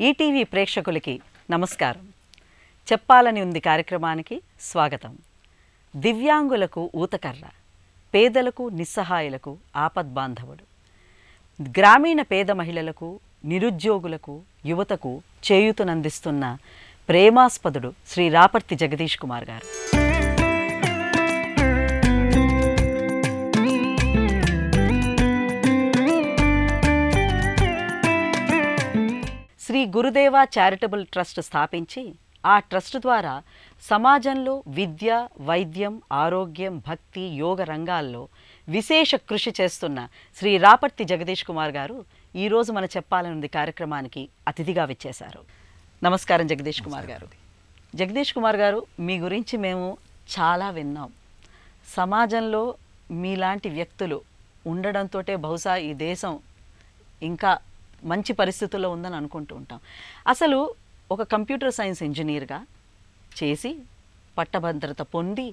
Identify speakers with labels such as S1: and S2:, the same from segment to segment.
S1: ETV ప్రేక్షకులకి నమస్కారం. చెప్పాలని ఉంది కార్యక్రమానికి స్వాగతం. దివ్యాంగులకు ఊతకర్ర, పేదలకు నిస్సహాయులకు ఆపద్బాంధవుడు, గ్రామీణ పేద మహిళలకు, నిరుద్యోగులకు, యువతకు చేయూతనందిస్తున్న ప్రేమాస్పదుడు శ్రీ రాపర్తి జగదీష్ కుమార్ గారు. శ్రీ గురుదేవ చారిటబుల్ ట్రస్ట్ స్థాపించి ఆ ట్రస్ట్ ద్వారా సమాజంలో విద్య, వైద్యం, ఆరోగ్యం, భక్తి, యోగ రంగాల్లో విశేష కృషి చేస్తున్న శ్రీ రాపర్తి జగదీష్ కుమార్ గారు ఈరోజు మన చెప్పాలనుంది కార్యక్రమానికి అతిథిగా విచ్చేశారు. నమస్కారం జగదీష్ కుమార్ గారు. జగదీష్ కుమార్ గారు, మీ గురించి మేము చాలా విన్నాం. సమాజంలో మీలాంటి వ్యక్తులు ఉండడంతో బహుశా ఈ దేశం ఇంకా మంచి పరిస్థితుల్లో ఉందని అనుకుంటూ ఉంటాం. అసలు ఒక కంప్యూటర్ సైన్స్ ఇంజనీర్గా చేసి పట్టభద్రత పొంది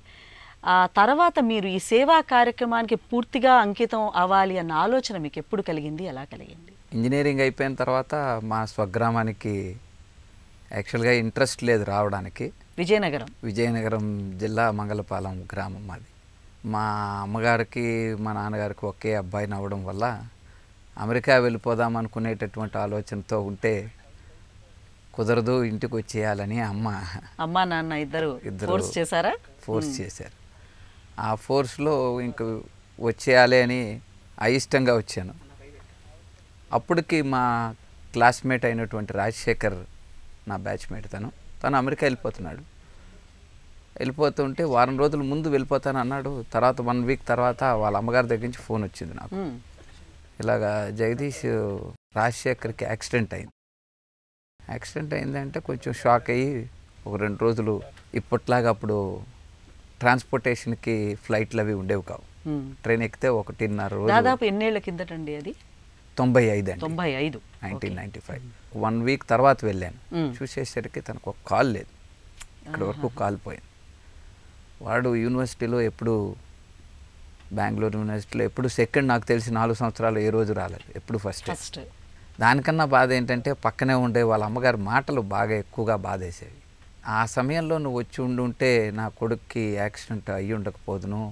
S1: ఆ తర్వాత మీరు ఈ సేవా కార్యక్రమానికి పూర్తిగా అంకితం అవ్వాలి అన్న ఆలోచన మీకు ఎప్పుడు కలిగింది, ఎలా కలిగింది?
S2: ఇంజనీరింగ్ అయిపోయిన తర్వాత మా స్వగ్రామానికి యాక్చువల్గా ఇంట్రెస్ట్ లేదు రావడానికి. విజయనగరం జిల్లా మంగళపాలెం గ్రామం మాది. మా అమ్మగారికి మా నాన్నగారికి ఒకే అబ్బాయిని అవ్వడం వల్ల అమెరికా వెళ్ళిపోదాం అనుకునేటటువంటి ఆలోచనతో ఉంటే కుదరదు, ఇంటికి వచ్చేయాలని
S1: అమ్మ నాన్న ఇద్దరు
S2: ఫోర్స్ చేశారు. ఆ ఫోర్స్లో ఇంక వచ్చేయాలి అని అయిష్టంగా వచ్చాను. అప్పటికి మా క్లాస్మేట్ అయినటువంటి రాజశేఖర్ నా బ్యాచ్మేట్, తను అమెరికా వెళ్ళిపోతుంటే వారం రోజుల ముందు వెళ్ళిపోతాను అన్నాడు. తర్వాత 1 వీక్ తర్వాత వాళ్ళ అమ్మగారి దగ్గర నుంచి ఫోన్ వచ్చింది నాకు, ఇలాగా జగదీష్ రాజశేఖర్కి యాక్సిడెంట్ అయిందంటే కొంచెం షాక్ అయ్యి ఒక 2 రోజులు ఇప్పట్లాగా అప్పుడు ట్రాన్స్పోర్టేషన్కి ఫ్లైట్లు అవి ఉండేవి కావు. ట్రైన్ ఎక్కితే 1.5 రోజు.
S1: దాదాపు ఎన్నేళ్ల కిందటండి అది?
S2: 95 1995. 1 వీక్ తర్వాత వెళ్ళాను. చూసేసరికి తనకు ఒక కాల్ లేదు, ఇక్కడ వరకు కాల్ పోయింది. వాడు యూనివర్సిటీలో ఎప్పుడు బెంగళూరు యూనివర్సిటీలో ఎప్పుడు సెకండ్, నాకు తెలిసి 4 సంవత్సరాలు ఏ రోజు రాలేదు, ఎప్పుడు ఫస్ట్. దానికన్నా బాధ ఏంటంటే పక్కనే ఉండే వాళ్ళ అమ్మగారి మాటలు బాగా ఎక్కువగా బాధేసేవి. ఆ సమయంలో నువ్వు వచ్చి ఉండుంటే నా కొడుక్కి యాక్సిడెంట్ అయ్యి ఉండకపోదును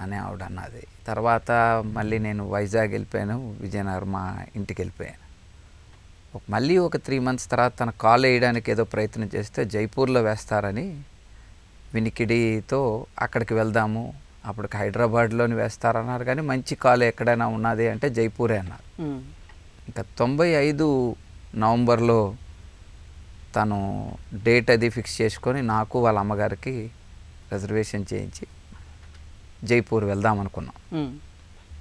S2: అని ఆవిడ అన్నది. తర్వాత మళ్ళీ నేను వైజాగ్ వెళ్ళిపోయాను, విజయనగరం మా ఇంటికి వెళ్ళిపోయాను. మళ్ళీ ఒక 3 మంత్స్ తర్వాత తన కాల్ వేయడానికి ఏదో ప్రయత్నం చేస్తే జైపూర్లో వేస్తారని వినికిడితో అక్కడికి వెళ్దాము, అప్పటికి హైదరాబాద్లోని వేస్తారన్నారు. కానీ మంచి కాల్ ఎక్కడైనా ఉన్నది అంటే జైపూరే అన్నారు. ఇంకా 95 నవంబర్లో తను డేట్ అది ఫిక్స్ చేసుకొని నాకు వాళ్ళ అమ్మగారికి రిజర్వేషన్ చేయించి జైపూర్ వెళ్దాం అనుకున్నాం.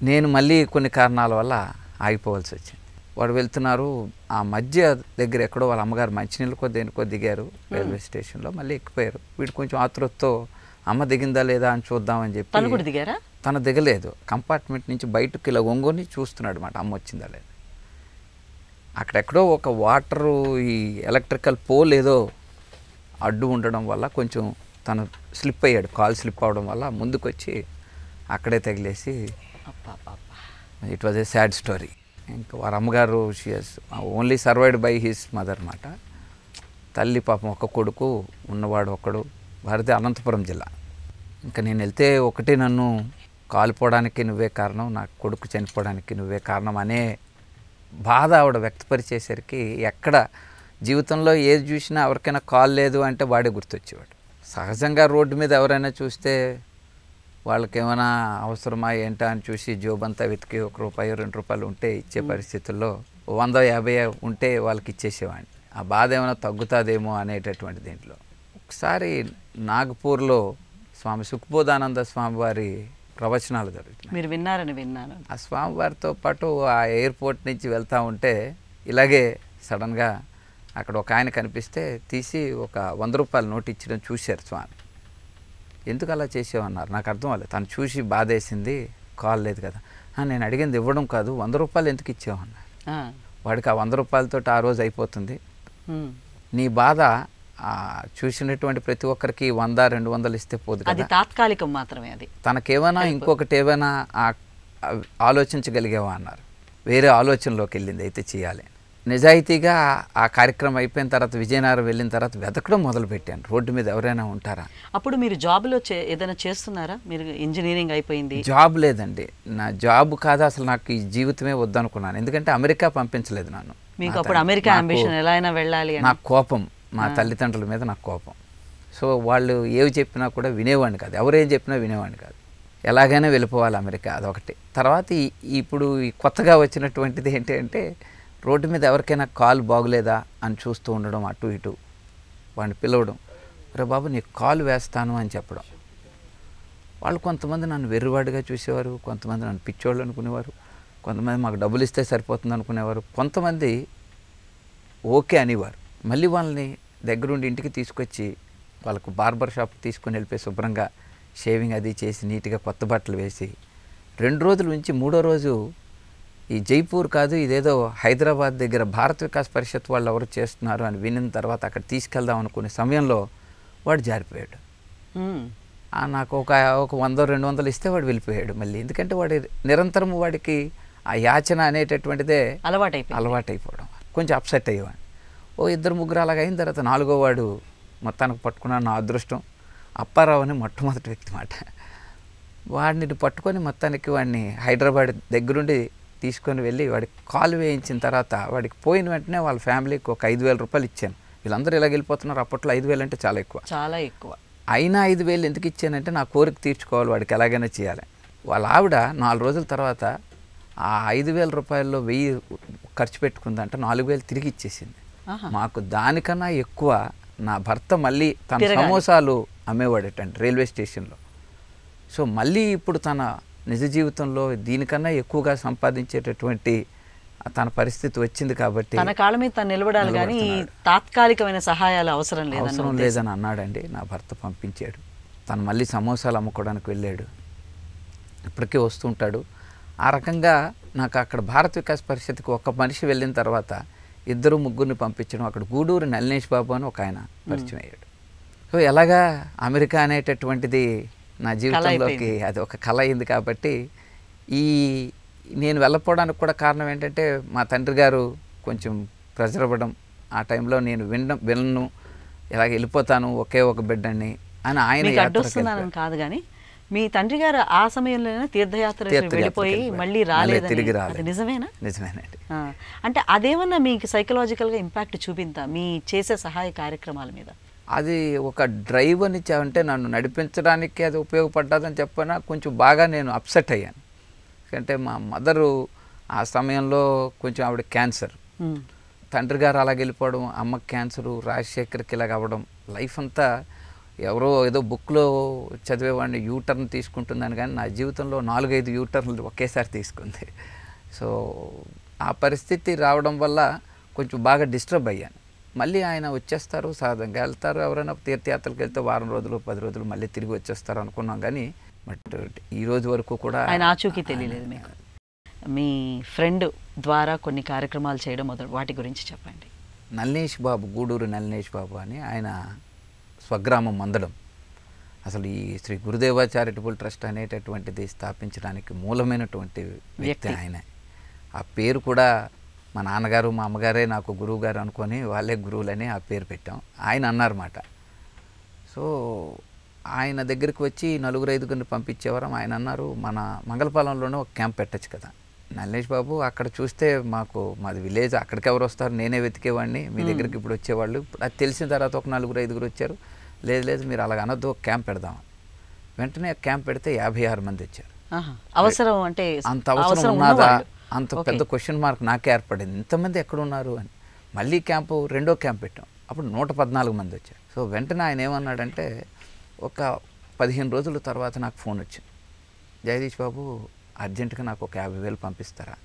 S2: నేను మళ్ళీ కొన్ని కారణాల వల్ల ఆగిపోవాల్సి వచ్చింది. వాడు వెళ్తున్నారు, ఆ మధ్య దగ్గర ఎక్కడో వాళ్ళ అమ్మగారు మంచినీళ్ళకో దేనికో దిగారు రైల్వే స్టేషన్లో, మళ్ళీ ఎక్కిపోయారు. వీడు కొంచెం ఆతృతతో అమ్మ దిగిందా లేదా అని చూద్దామని చెప్పి తను దిగలేదు. కంపార్ట్మెంట్ నుంచి బయటకు ఇలా ఒంగొని చూస్తున్నాడు అన్నమాట, అమ్మ వచ్చిందా లేదా. అక్కడెక్కడో ఒక వాటరు ఈ ఎలక్ట్రికల్ పోల్ ఏదో అడ్డు ఉండడం వల్ల కొంచెం తను స్లిప్ అయ్యాడు. కాల్ స్లిప్ అవడం వల్ల ముందుకు వచ్చి అక్కడే తగిలేసి it was a sad story. ఇంకా వారి అమ్మగారు she has only survived by his mother అన్నమాట. తల్లి పాపం ఒక కొడుకు ఉన్నవాడు ఒకడు. భారతి అనంతపురం జిల్లా. ఇంకా నేను వెళ్తే ఒకటి, నన్ను కాలిపోవడానికి నువ్వే కారణం, నా కొడుకు చనిపోవడానికి నువ్వే కారణం అనే బాధ ఆవిడ వ్యక్తపరిచేసరికి ఎక్కడ జీవితంలో ఏది చూసినా ఎవరికైనా కాల్ లేదు అంటే వాడే గుర్తొచ్చేవాడు. సహజంగా రోడ్డు మీద ఎవరైనా చూస్తే వాళ్ళకి ఏమైనా అవసరమా ఏంటా అని చూసి జోబంతా వెతికి ₹1 ₹2 ఉంటే ఇచ్చే పరిస్థితుల్లో 100-50 ఉంటే వాళ్ళకి ఇచ్చేసేవాడిని. ఆ బాధ ఏమైనా తగ్గుతుందేమో అనేటటువంటి దీంట్లో ఒకసారి నాగపూర్లో స్వామి సుఖబోధానంద స్వామివారి ప్రవచనాలు జరుగుతున్నాయి.
S1: మీరు విన్నారని విన్నాను.
S2: ఆ స్వామివారితో పాటు ఆ ఎయిర్పోర్ట్ నుంచి వెళ్తూ ఉంటే ఇలాగే సడన్గా అక్కడ ఒక ఆయన కనిపిస్తే తీసి ఒక ₹100 నోటు ఇచ్చడం చూశారు స్వామి. ఎందుకు అలా చేసేవన్నారు, నాకు అర్థం అవ్వలేదు. తను చూసి బాధేసింది, కాల్ లేదు కదా. నేను అడిగింది ఇవ్వడం కాదు, ₹100 ఎందుకు ఇచ్చావన్నారు. వాడికి ఆ ₹100 ఆ రోజు అయిపోతుంది. నీ బాధ చూసినటువంటి ప్రతి ఒక్కరికి 100-200 ఇస్తే పోదు కదా,
S1: తాత్కాలికం మాత్రమే. అది
S2: తనకేమైనా ఇంకొకటి ఏమైనా ఆలోచించగలిగేవా అన్నారు. వేరే ఆలోచనలోకి వెళ్ళింది అయితే చేయాలి. నిజాయితీగా ఆ కార్యక్రమం అయిపోయిన తర్వాత విజయనగరం వెళ్ళిన తర్వాత వెతకడం మొదలుపెట్టాను, రోడ్డు మీద ఎవరైనా ఉంటారా.
S1: అప్పుడు మీరు జాబ్లో ఏదైనా చేస్తున్నారా? మీరు ఇంజనీరింగ్ అయిపోయింది.
S2: జాబ్ లేదండి, నా జాబ్ కాదు అసలు, నాకు ఈ జీవితమే వద్దనుకున్నాను. ఎందుకంటే అమెరికా పంపించలేదు నన్ను.
S1: మీకు అప్పుడు అమెరికా అంబిషన్, ఎలా అయినా వెళ్ళాలి అని.
S2: నాకు కోపం, మా తల్లిదండ్రుల మీద నాకు కోపం. సో వాళ్ళు ఏవి చెప్పినా కూడా వినేవాడిని కాదు, ఎవరేం చెప్పినా వినేవాడిని కాదు. ఎలాగైనా వెళ్ళిపోవాలి అమెరికా, అదొకటి. తర్వాత ఇప్పుడు కొత్తగా వచ్చినటువంటిది ఏంటంటే రోడ్డు మీద ఎవరికైనా కాలు బాగులేదా అని చూస్తూ ఉండడం, అటు ఇటు వాడిని పిలవడం, రే బాబు నీకు కాలు వేస్తాను అని చెప్పడం. వాళ్ళు కొంతమంది నన్ను వెర్రివాడిగా చూసేవారు, కొంతమంది నన్ను పిచ్చోళ్ళు అనుకునేవారు, కొంతమంది మాకు డబ్బులు ఇస్తే సరిపోతుంది అనుకునేవారు, కొంతమంది ఓకే అనేవారు. మళ్ళీ వాళ్ళని దగ్గరుండి ఇంటికి తీసుకొచ్చి వాళ్ళకు బార్బర్ షాప్ తీసుకొని వెళ్ళిపోయి శుభ్రంగా షేవింగ్ అది చేసి నీట్గా కొత్త బట్టలు వేసి 2 రోజుల నుంచి 3వ రోజు ఈ జైపూర్ కాదు, ఇదేదో హైదరాబాద్ దగ్గర భారత వికాస్ పరిషత్ వాళ్ళు ఎవరు చేస్తున్నారు అని వినిన తర్వాత అక్కడ తీసుకెళ్దాం అనుకునే సమయంలో వాడు జారిపోయాడు. నాకు ఒక 100-200 ఇస్తే వాడు వెళ్ళిపోయాడు మళ్ళీ. ఎందుకంటే వాడి నిరంతరం వాడికి ఆ యాచన అనేటటువంటిదే అలవాటైపోవడం, కొంచెం అప్సెట్ అయ్యేవాడు. 2-3 అలాగ అయిన తర్వాత 4వ వాడు మొత్తానికి పట్టుకున్నాను. నా అదృష్టం అప్పారావు అని మొట్టమొదటి వ్యక్తి మాట. వాడిని పట్టుకొని మొత్తానికి వాడిని హైదరాబాద్ దగ్గరుండి తీసుకొని వెళ్ళి వాడికి కాలు వేయించిన తర్వాత వాడికి పోయిన వెంటనే వాళ్ళ ఫ్యామిలీకి ఒక 5,000 రూపాయలు ఇచ్చాను. వీళ్ళందరూ ఇలా వెళ్ళిపోతున్నారు, అప్పట్లో 5,000 అంటే చాలా ఎక్కువ. అయినా 5,000 ఎందుకు ఇచ్చానంటే నా కోరిక తీర్చుకోవాలి, వాడికి ఎలాగైనా చేయాలి. వాళ్ళ ఆవిడ 4 రోజుల తర్వాత ఆ 5,000 రూపాయల్లో 1,000 ఖర్చు పెట్టుకుందంటే 4,000 తిరిగి ఇచ్చేసింది. మాకు దానికన్నా ఎక్కువ నా భర్త మళ్ళీ తన సమోసాలు అమ్మేవాడటండి రైల్వే స్టేషన్లో. సో మళ్ళీ ఇప్పుడు తన నిజ జీవితంలో దీనికన్నా ఎక్కువగా సంపాదించేటటువంటి తన పరిస్థితి వచ్చింది కాబట్టి
S1: తన కాళ్ళ మీద తను నిలబడాలి, కానీ తాత్కాలికమైన సహాయాలు అవసరం
S2: లేదని అన్నాడండి. నా భర్త పంపించాడు. తను మళ్ళీ సమోసాలు అమ్ముకోవడానికి వెళ్ళాడు, ఇప్పటికే వస్తుంటాడు. ఆ రకంగా నాకు అక్కడ భారత వికాస్ పరిషత్కి ఒక మనిషి వెళ్ళిన తర్వాత 2-3 పంపించడం. అక్కడ గూడూరు నల్లేష్ బాబు అని ఒక ఆయన పరిచయం అయ్యాడు. సో ఎలాగా అమెరికా అనేటటువంటిది నా జీవితంలోకి అది ఒక కళ అయింది. కాబట్టి నేను వెళ్ళకపోవడానికి కూడా కారణం ఏంటంటే మా తండ్రి గారు కొంచెం ప్రెజర్ అవ్వడం. ఆ టైంలో నేను వినను, ఇలాగ వెళ్ళిపోతాను, ఒకే ఒక బిడ్డని అని ఆయన
S1: కాదు. కానీ మీ తండ్రి గారు ఆ సమయంలోనే తీర్థయాత్ర వెళ్ళిపోయి మళ్ళీ
S2: తిరిగి రాలేదు.
S1: నిజమేనా?
S2: నిజమేనండి.
S1: అంటే అదేమన్నా మీకు సైకలాజికల్గా ఇంపాక్ట్ చూపిందా మీ చేసే సహాయ కార్యక్రమాల మీద?
S2: అది ఒక డ్రైవ్ అని అంటే నన్ను నడిపించడానికి అది ఉపయోగపడ్డదని చెప్పినా కొంచెం బాగా నేను అప్సెట్ అయ్యాను. ఎందుకంటే మా మదరు ఆ సమయంలో కొంచెం ఆవిడ క్యాన్సర్, తండ్రి గారు అలాగ వెళ్ళిపోవడం, అమ్మకి క్యాన్సరు, రాజశేఖర్కి ఇలాగ అవ్వడం, లైఫ్ అంతా ఎవరో ఏదో బుక్లో చదివేవాడిని యూటర్న్ తీసుకుంటుందని, కానీ నా జీవితంలో 4-5 యూటర్న్లు ఒకేసారి తీసుకుంది. సో ఆ పరిస్థితి రావడం వల్ల కొంచెం బాగా డిస్టర్బ్ అయ్యాను. మళ్ళీ ఆయన వచ్చేస్తారు, సాధారణంగా వెళ్తారు, ఎవరైనా తీర్థయాత్రలకు వెళ్తే 1 వారం రోజులు 10 రోజులు మళ్ళీ తిరిగి వచ్చేస్తారు అనుకున్నాం. కానీ బట్ ఈ రోజు వరకు కూడా
S1: ఆయన ఆచూకీ తెలియలేదు మీకు. మీ ఫ్రెండ్ ద్వారా కొన్ని కార్యక్రమాలు చేయడం వాటి గురించి చెప్పండి.
S2: నల్లేష్ బాబు, గూడూరు నల్లేష్ బాబు అని ఆయన స్వగ్రామం మందడం. అసలు ఈ శ్రీ గురుదేవ చారిటబుల్ ట్రస్ట్ అనేటటువంటిది స్థాపించడానికి మూలమైనటువంటి వ్యక్తి ఆయన. ఆ పేరు కూడా మా నాన్నగారు మా అమ్మగారే నాకు గురువు గారు అనుకొని వాళ్ళే గురువులని ఆ పేరు పెట్టాం. ఆయన అన్నారన్నమాట. సో ఆయన దగ్గరికి వచ్చి 4-5 పంపించేవారు. ఆయన అన్నారు, మన మంగళపాలెంలోనే ఒక క్యాంప్ పెట్టచ్చు కదా. నల్లేష్ బాబు అక్కడ చూస్తే మాది విలేజ్, అక్కడికి ఎవరు వస్తారు, నేనే వెతికేవాడిని, మీ దగ్గరికి ఇప్పుడు వచ్చేవాళ్ళు. అది తెలిసిన తర్వాత ఒక 4-5 వచ్చారు. లేదు మీరు అలాగ అనొద్దు, ఒక క్యాంప్ పెడదాం. వెంటనే క్యాంప్ పెడితే 56 మంది వచ్చారు.
S1: అవసరం అంటే
S2: అంత అవసరం ఉన్నదా? అంత పెద్ద క్వశ్చన్ మార్క్ నాకే ఏర్పడింది, ఇంతమంది ఎక్కడున్నారు అని. మళ్ళీ రెండో క్యాంప్ పెట్టాం, అప్పుడు 114 మంది వచ్చారు. సో వెంటనే ఆయన ఏమన్నాడంటే, ఒక 15 రోజుల తర్వాత నాకు ఫోన్ వచ్చింది, జగదీష్ బాబు అర్జెంటుగా నాకు ఒక 50,000 పంపిస్తారా?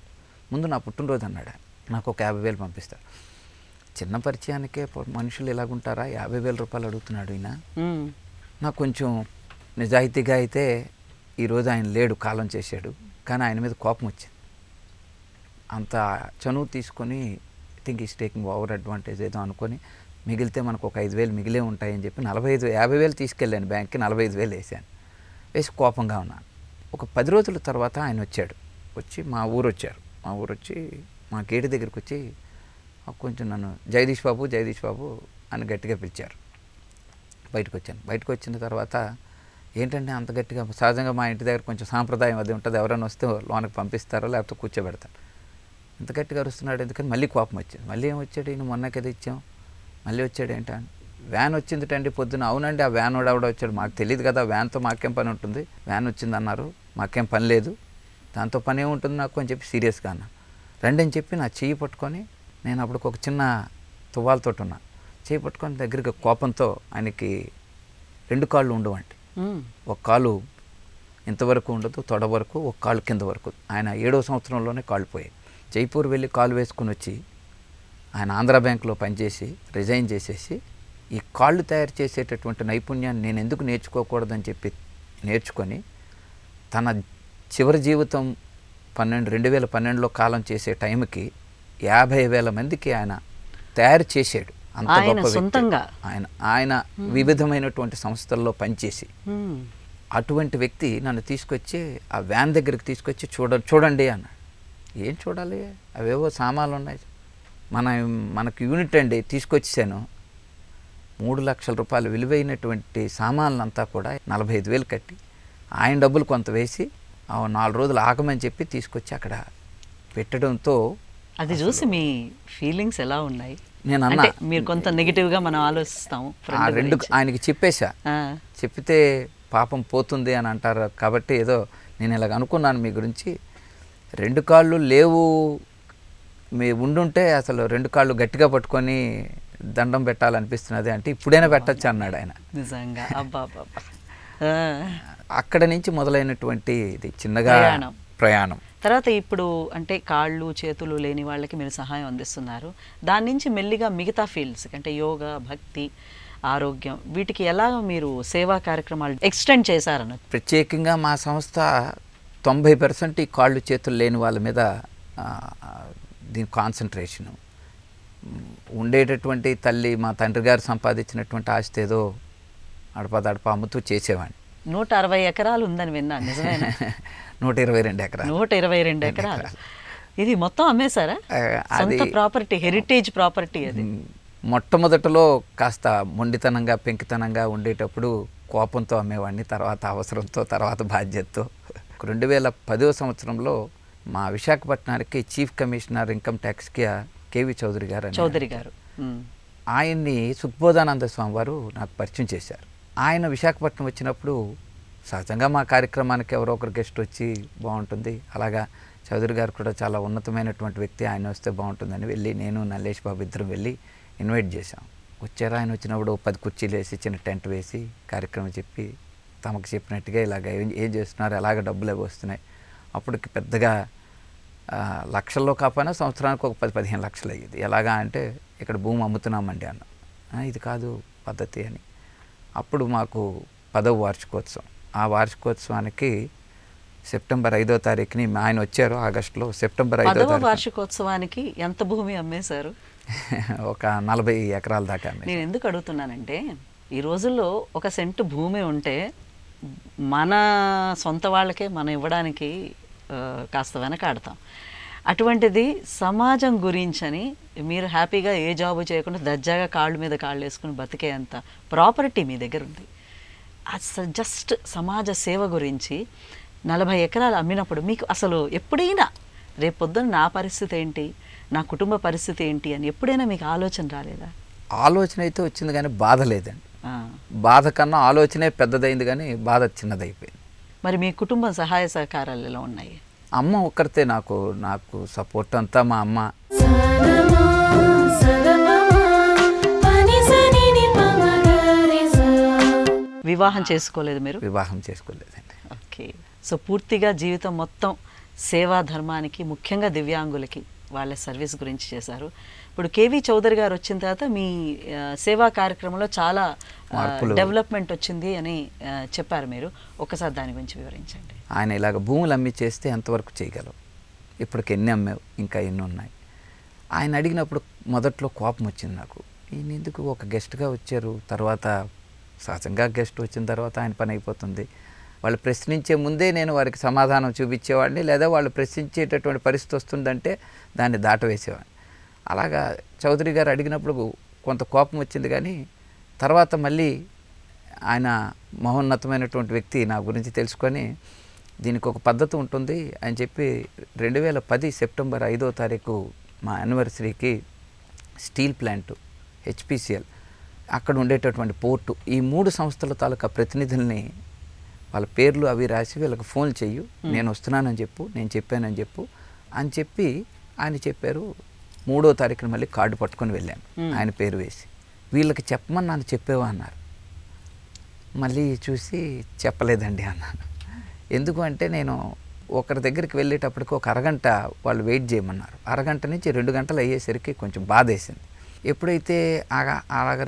S2: ముందు నా పుట్టినరోజు అన్నాడు, నాకు ఒక 50,000 పంపిస్తారు. చిన్న పరిచయానికే మనుషులు ఎలాగుంటారా, 50,000 రూపాయలు అడుగుతున్నాడు ఈయన. నాకు కొంచెం నిజాయితీగా అయితే ఈరోజు ఆయన లేడు, కాలం చేశాడు, కానీ ఆయన మీద కోపం వచ్చింది. అంత చనువు తీసుకొని think is taking over advantage ఏదో అనుకొని, మిగిలితే మనకు ఒక 5,000 మిగిలే ఉంటాయని చెప్పి 50,000 తీసుకెళ్ళాను బ్యాంక్కి, 45,000 వేసాను. వేసి కోపంగా ఉన్నాను. ఒక 10 రోజుల తర్వాత ఆయన వచ్చాడు. వచ్చి మా ఊరు వచ్చి మా గేటు దగ్గరికి వచ్చి, కొంచెం నన్ను జగదీష్ బాబు అని గట్టిగా పిలిచారు. బయటకు వచ్చాను. బయటకు వచ్చిన తర్వాత ఏంటంటే అంత గట్టిగా, సహజంగా మా ఇంటి దగ్గర కొంచెం సాంప్రదాయం అది ఉంటుంది, ఎవరైనా వస్తే లోనకి పంపిస్తారో లేకపోతే కూర్చోబెడతారు. ఇంత గట్టిగా అరుస్తున్నాడు ఎందుకని మళ్ళీ కోపం వచ్చింది. మళ్ళీ ఏం వచ్చాడు, ఈయన మొన్న కదా ఇచ్చాం, మళ్ళీ వచ్చాడు ఏంటంటే, వ్యాన్ వచ్చిందిటండి పొద్దున. అవునండి, ఆ వ్యాన్ వాడు వచ్చాడు, మాకు తెలియదు కదా, వ్యాన్తో మాకేం పని ఉంటుంది, వ్యాన్ వచ్చింది అన్నారు, మాకేం పని లేదు, దాంతో పని ఏముంటుంది నాకు అని చెప్పి సీరియస్గా అన్నా. రండి అని చెప్పి నా చెయ్యి పట్టుకొని, నేను అప్పుడు ఒక చిన్న తువ్వాలతో ఉన్నా, చెయ్యి పట్టుకొని దగ్గరికి కోపంతో, ఆయనకి 2 కాళ్ళు ఉండవండి, ఒక కాలు ఇంతవరకు ఉండదు, తొడ వరకు, ఒక కాళ్ళు కింద వరకు. ఆయన 7వ సంవత్సరంలోనే కాళ్ళు పోయాయి. జైపూర్ వెళ్ళి కాలు వేసుకుని వచ్చి ఆయన ఆంధ్రా బ్యాంకులో పనిచేసి రిజైన్ చేసేసి ఈ కాళ్ళు తయారు చేసేటటువంటి నైపుణ్యాన్ని నేను ఎందుకు నేర్చుకోకూడదని చెప్పి నేర్చుకొని తన చివరి జీవితం 2012లో కాలం చేసే టైంకి 50,000 మందికి ఆయన తయారు చేశాడు. అంత గొప్ప సొంతంగా ఆయన వివిధమైనటువంటి సంస్థల్లో పనిచేసి అటువంటి వ్యక్తి నన్ను తీసుకొచ్చి ఆ వ్యాన్ దగ్గరికి తీసుకొచ్చి చూడండి అన్నాడు. ఏం చూడాలి, అవేవో సామాన్లు ఉన్నాయి, మనకు యూనిట్ అండి తీసుకొచ్చాను. 3 లక్షల రూపాయలు విలువైనటువంటి సామాన్లంతా కూడా 45,000 కట్టి ఆయన డబ్బులు కొంత వేసి 4 రోజులు ఆగమని చెప్పి తీసుకొచ్చి అక్కడ పెట్టడంతో
S1: అది చూసి మీ ఫీలింగ్స్ ఎలా ఉన్నాయి?
S2: నేను అన్నా,
S1: మీరు కొంత నెగిటివ్గా మనం ఆలోచిస్తాము.
S2: ఆయనకి చెప్పేశా, చెప్పితే పాపం పోతుంది అని అంటారు కాబట్టి ఏదో నేను ఇలాగ అనుకున్నాను మీ గురించి. 2 కాళ్ళు లేవు, మీ ఉండుంటే అసలు 2 కాళ్ళు గట్టిగా పట్టుకొని దండం పెట్టాలనిపిస్తున్నది అంటే ఇప్పుడైనా పెట్టచ్చు అన్నాడు ఆయన.
S1: నిజంగా
S2: అక్కడ నుంచి మొదలైనటువంటి ఇది చిన్నగా ప్రయాణం.
S1: తర్వాత ఇప్పుడు అంటే కాళ్ళు చేతులు లేని వాళ్ళకి మీరు సహాయం అందిస్తున్నారు. దాని నుంచి మెల్లిగా మిగతా ఫీల్డ్స్ అంటే యోగా, భక్తి, ఆరోగ్యం, వీటికి ఎలా మీరు సేవా కార్యక్రమాలు ఎక్స్టెండ్ చేశారన్నది?
S2: ప్రత్యేకంగా మా సంస్థ 90% ఈ కాళ్ళు చేతులు లేని వాళ్ళ మీద దీని కాన్సన్ట్రేషను. ఉండేటటువంటి తల్లి, మా తండ్రి గారు సంపాదించినటువంటి ఆస్తి ఏదో అడపదడప అమ్ముతూ చేసేవాడిని.
S1: 160 ఎకరాలు ఉందని విన్నాను, నిజమేనా?
S2: 122 ఎకరాలు.
S1: 122 ఎకరాలు. ఇది మొత్తం అమ్మేశారా? సొంత ప్రాపర్టీ, హెరిటేజ్ ప్రాపర్టీ అది.
S2: మొట్టమొదటిలో కాస్త మొండితనంగా పెంకితనంగా ఉండేటప్పుడు కోపంతో అమ్మేవాడిని, తర్వాత అవసరంతో, తర్వాత బాధ్యతతో. 2010వ సంవత్సరంలో మా విశాఖపట్నానికి చీఫ్ కమిషనర్ ఇన్కమ్ ట్యాక్స్కి కేవి చౌదరి గారు ఆయన్ని సుఖ్బోధానంద స్వామి వారు నాకు పరిచయం చేశారు. ఆయన విశాఖపట్నం వచ్చినప్పుడు సహజంగా మా కార్యక్రమానికి ఎవరో ఒకరు గెస్ట్ వచ్చి బాగుంటుంది, అలాగా చౌదరి గారు కూడా చాలా ఉన్నతమైనటువంటి వ్యక్తి, ఆయన వస్తే బాగుంటుందని వెళ్ళి నేను నల్లేష్ బాబు ఇద్దరం వెళ్ళి ఇన్వైట్ చేశాం. వచ్చారు. ఆయన వచ్చినప్పుడు 10 కుర్చీలు వేసి చిన్న టెంట్ వేసి కార్యక్రమం చెప్పి తమకు చెప్పినట్టుగా ఇలాగ ఏం చేస్తున్నారు, ఎలాగ డబ్బులు అవి వస్తున్నాయి. అప్పటికి పెద్దగా లక్షల్లో కాకపోయినా సంవత్సరానికి ఒక 10-15 లక్షలు అయ్యేది. ఎలాగా అంటే ఇక్కడ భూమి అమ్ముతున్నామండి అన్న. ఇది కాదు పద్ధతి అని. అప్పుడు మాకు 10వ వార్షికోత్సవం. ఆ వార్షికోత్సవానికి సెప్టెంబర్ 5వ తారీఖుని ఆయన వచ్చారు. ఆగస్టులో సెప్టెంబర్ 5వ తారీఖు
S1: వార్షికోత్సవానికి ఎంత భూమి అమ్మేశారు?
S2: ఒక 40 ఎకరాల దాకా.
S1: నేను ఎందుకు అడుగుతున్నానంటే ఈ రోజుల్లో 1 సెంటు భూమి ఉంటే మన సొంత వాళ్ళకే మనం ఇవ్వడానికి కాస్త వెనకాడతాం. అటువంటిది సమాజం గురించని మీరు హ్యాపీగా ఏ జాబు చేయకుండా దర్జాగా కాళ్ళ మీద కాళ్ళు వేసుకుని బతికేంత ప్రాపర్టీ మీ దగ్గర ఉంది. జస్ట్ సమాజ సేవ గురించి 40 ఎకరాలు అమ్మినప్పుడు మీకు అసలు ఎప్పుడైనా రేపొద్దున నా పరిస్థితి ఏంటి, నా కుటుంబ పరిస్థితి ఏంటి అని ఎప్పుడైనా మీకు ఆలోచన రాలేదా?
S2: ఆలోచన అయితే వచ్చింది కానీ బాధ లేదండి. బాధ కన్నా ఆలోచనే పెద్దదైంది కానీ బాధ చిన్నదైపోయింది.
S1: మరి మీ కుటుంబం సహాయ సహకారాలు ఎలా ఉన్నాయి?
S2: అమ్మ ఒక్కరితే నాకు సపోర్ట్ అంతా మా అమ్మ.
S1: వివాహం చేసుకోలేదు మీరు?
S2: వివాహం చేసుకోలేదండి.
S1: ఓకే. సో పూర్తిగా జీవితం మొత్తం సేవా ధర్మానికి, ముఖ్యంగా దివ్యాంగులకి వాళ్ళ సర్వీస్ గురించి చేశారు. ఇప్పుడు కేవి చౌదరి గారు వచ్చిన తర్వాత మీ సేవా కార్యక్రమంలో చాలా డెవలప్మెంట్ వచ్చింది అని చెప్పారు మీరు. ఒకసారి దాని గురించి వివరించండి.
S2: ఆయన ఇలాగ భూములు అమ్మి చేస్తే ఎంతవరకు చేయగలవు, ఇప్పటికి ఎన్ని అమ్మావు, ఇంకా ఎన్ని ఉన్నాయి. ఆయన అడిగినప్పుడు మొదట్లో కోపం వచ్చింది నాకు. ఈయన ఎందుకు ఒక గెస్ట్గా వచ్చారు, తర్వాత సహజంగా గెస్ట్ వచ్చిన తర్వాత ఆయన పని అయిపోతుంది. వాళ్ళు ప్రశ్నించే ముందే నేను వారికి సమాధానం చూపించేవాడిని, లేదా వాళ్ళు ప్రశ్నించేటటువంటి పరిస్థితి వస్తుందంటే దాన్ని దాటవేసేవాడిని. అలాగా చౌదరి గారు అడిగినప్పుడు కొంత కోపం వచ్చింది, కానీ తర్వాత మళ్ళీ ఆయన మహోన్నతమైనటువంటి వ్యక్తి నా గురించి తెలుసుకొని దీనికి ఒక పద్ధతి ఉంటుంది అని చెప్పి 2010 సెప్టెంబర్ 5వ తారీఖు మా యానివర్సరీకి స్టీల్ ప్లాంటు, హెచ్పిసిఎల్, అక్కడ ఉండేటటువంటి పోర్టు, ఈ 3 సంస్థల తాలూకా ప్రతినిధుల్ని వాళ్ళ పేర్లు అవి రాసి వీళ్ళకి ఫోన్ చెయ్యు, నేను వస్తున్నానని చెప్పు, నేను చెప్పానని చెప్పు అని చెప్పి ఆయన చెప్పారు. 3వ తారీఖున మళ్ళీ కార్డు పట్టుకొని వెళ్ళాను, ఆయన పేరు వేసి. వీళ్ళకి చెప్పమని నన్ను చెప్పేవా అన్నారు. మళ్ళీ చూసి చెప్పలేదండి అన్నాను. ఎందుకు అంటే నేను ఒకరి దగ్గరికి వెళ్ళేటప్పటికి ఒక అరగంట వాళ్ళు వెయిట్ చేయమన్నారు. అరగంట నుంచి 2 గంటలు అయ్యేసరికి కొంచెం బాధేసింది. ఎప్పుడైతే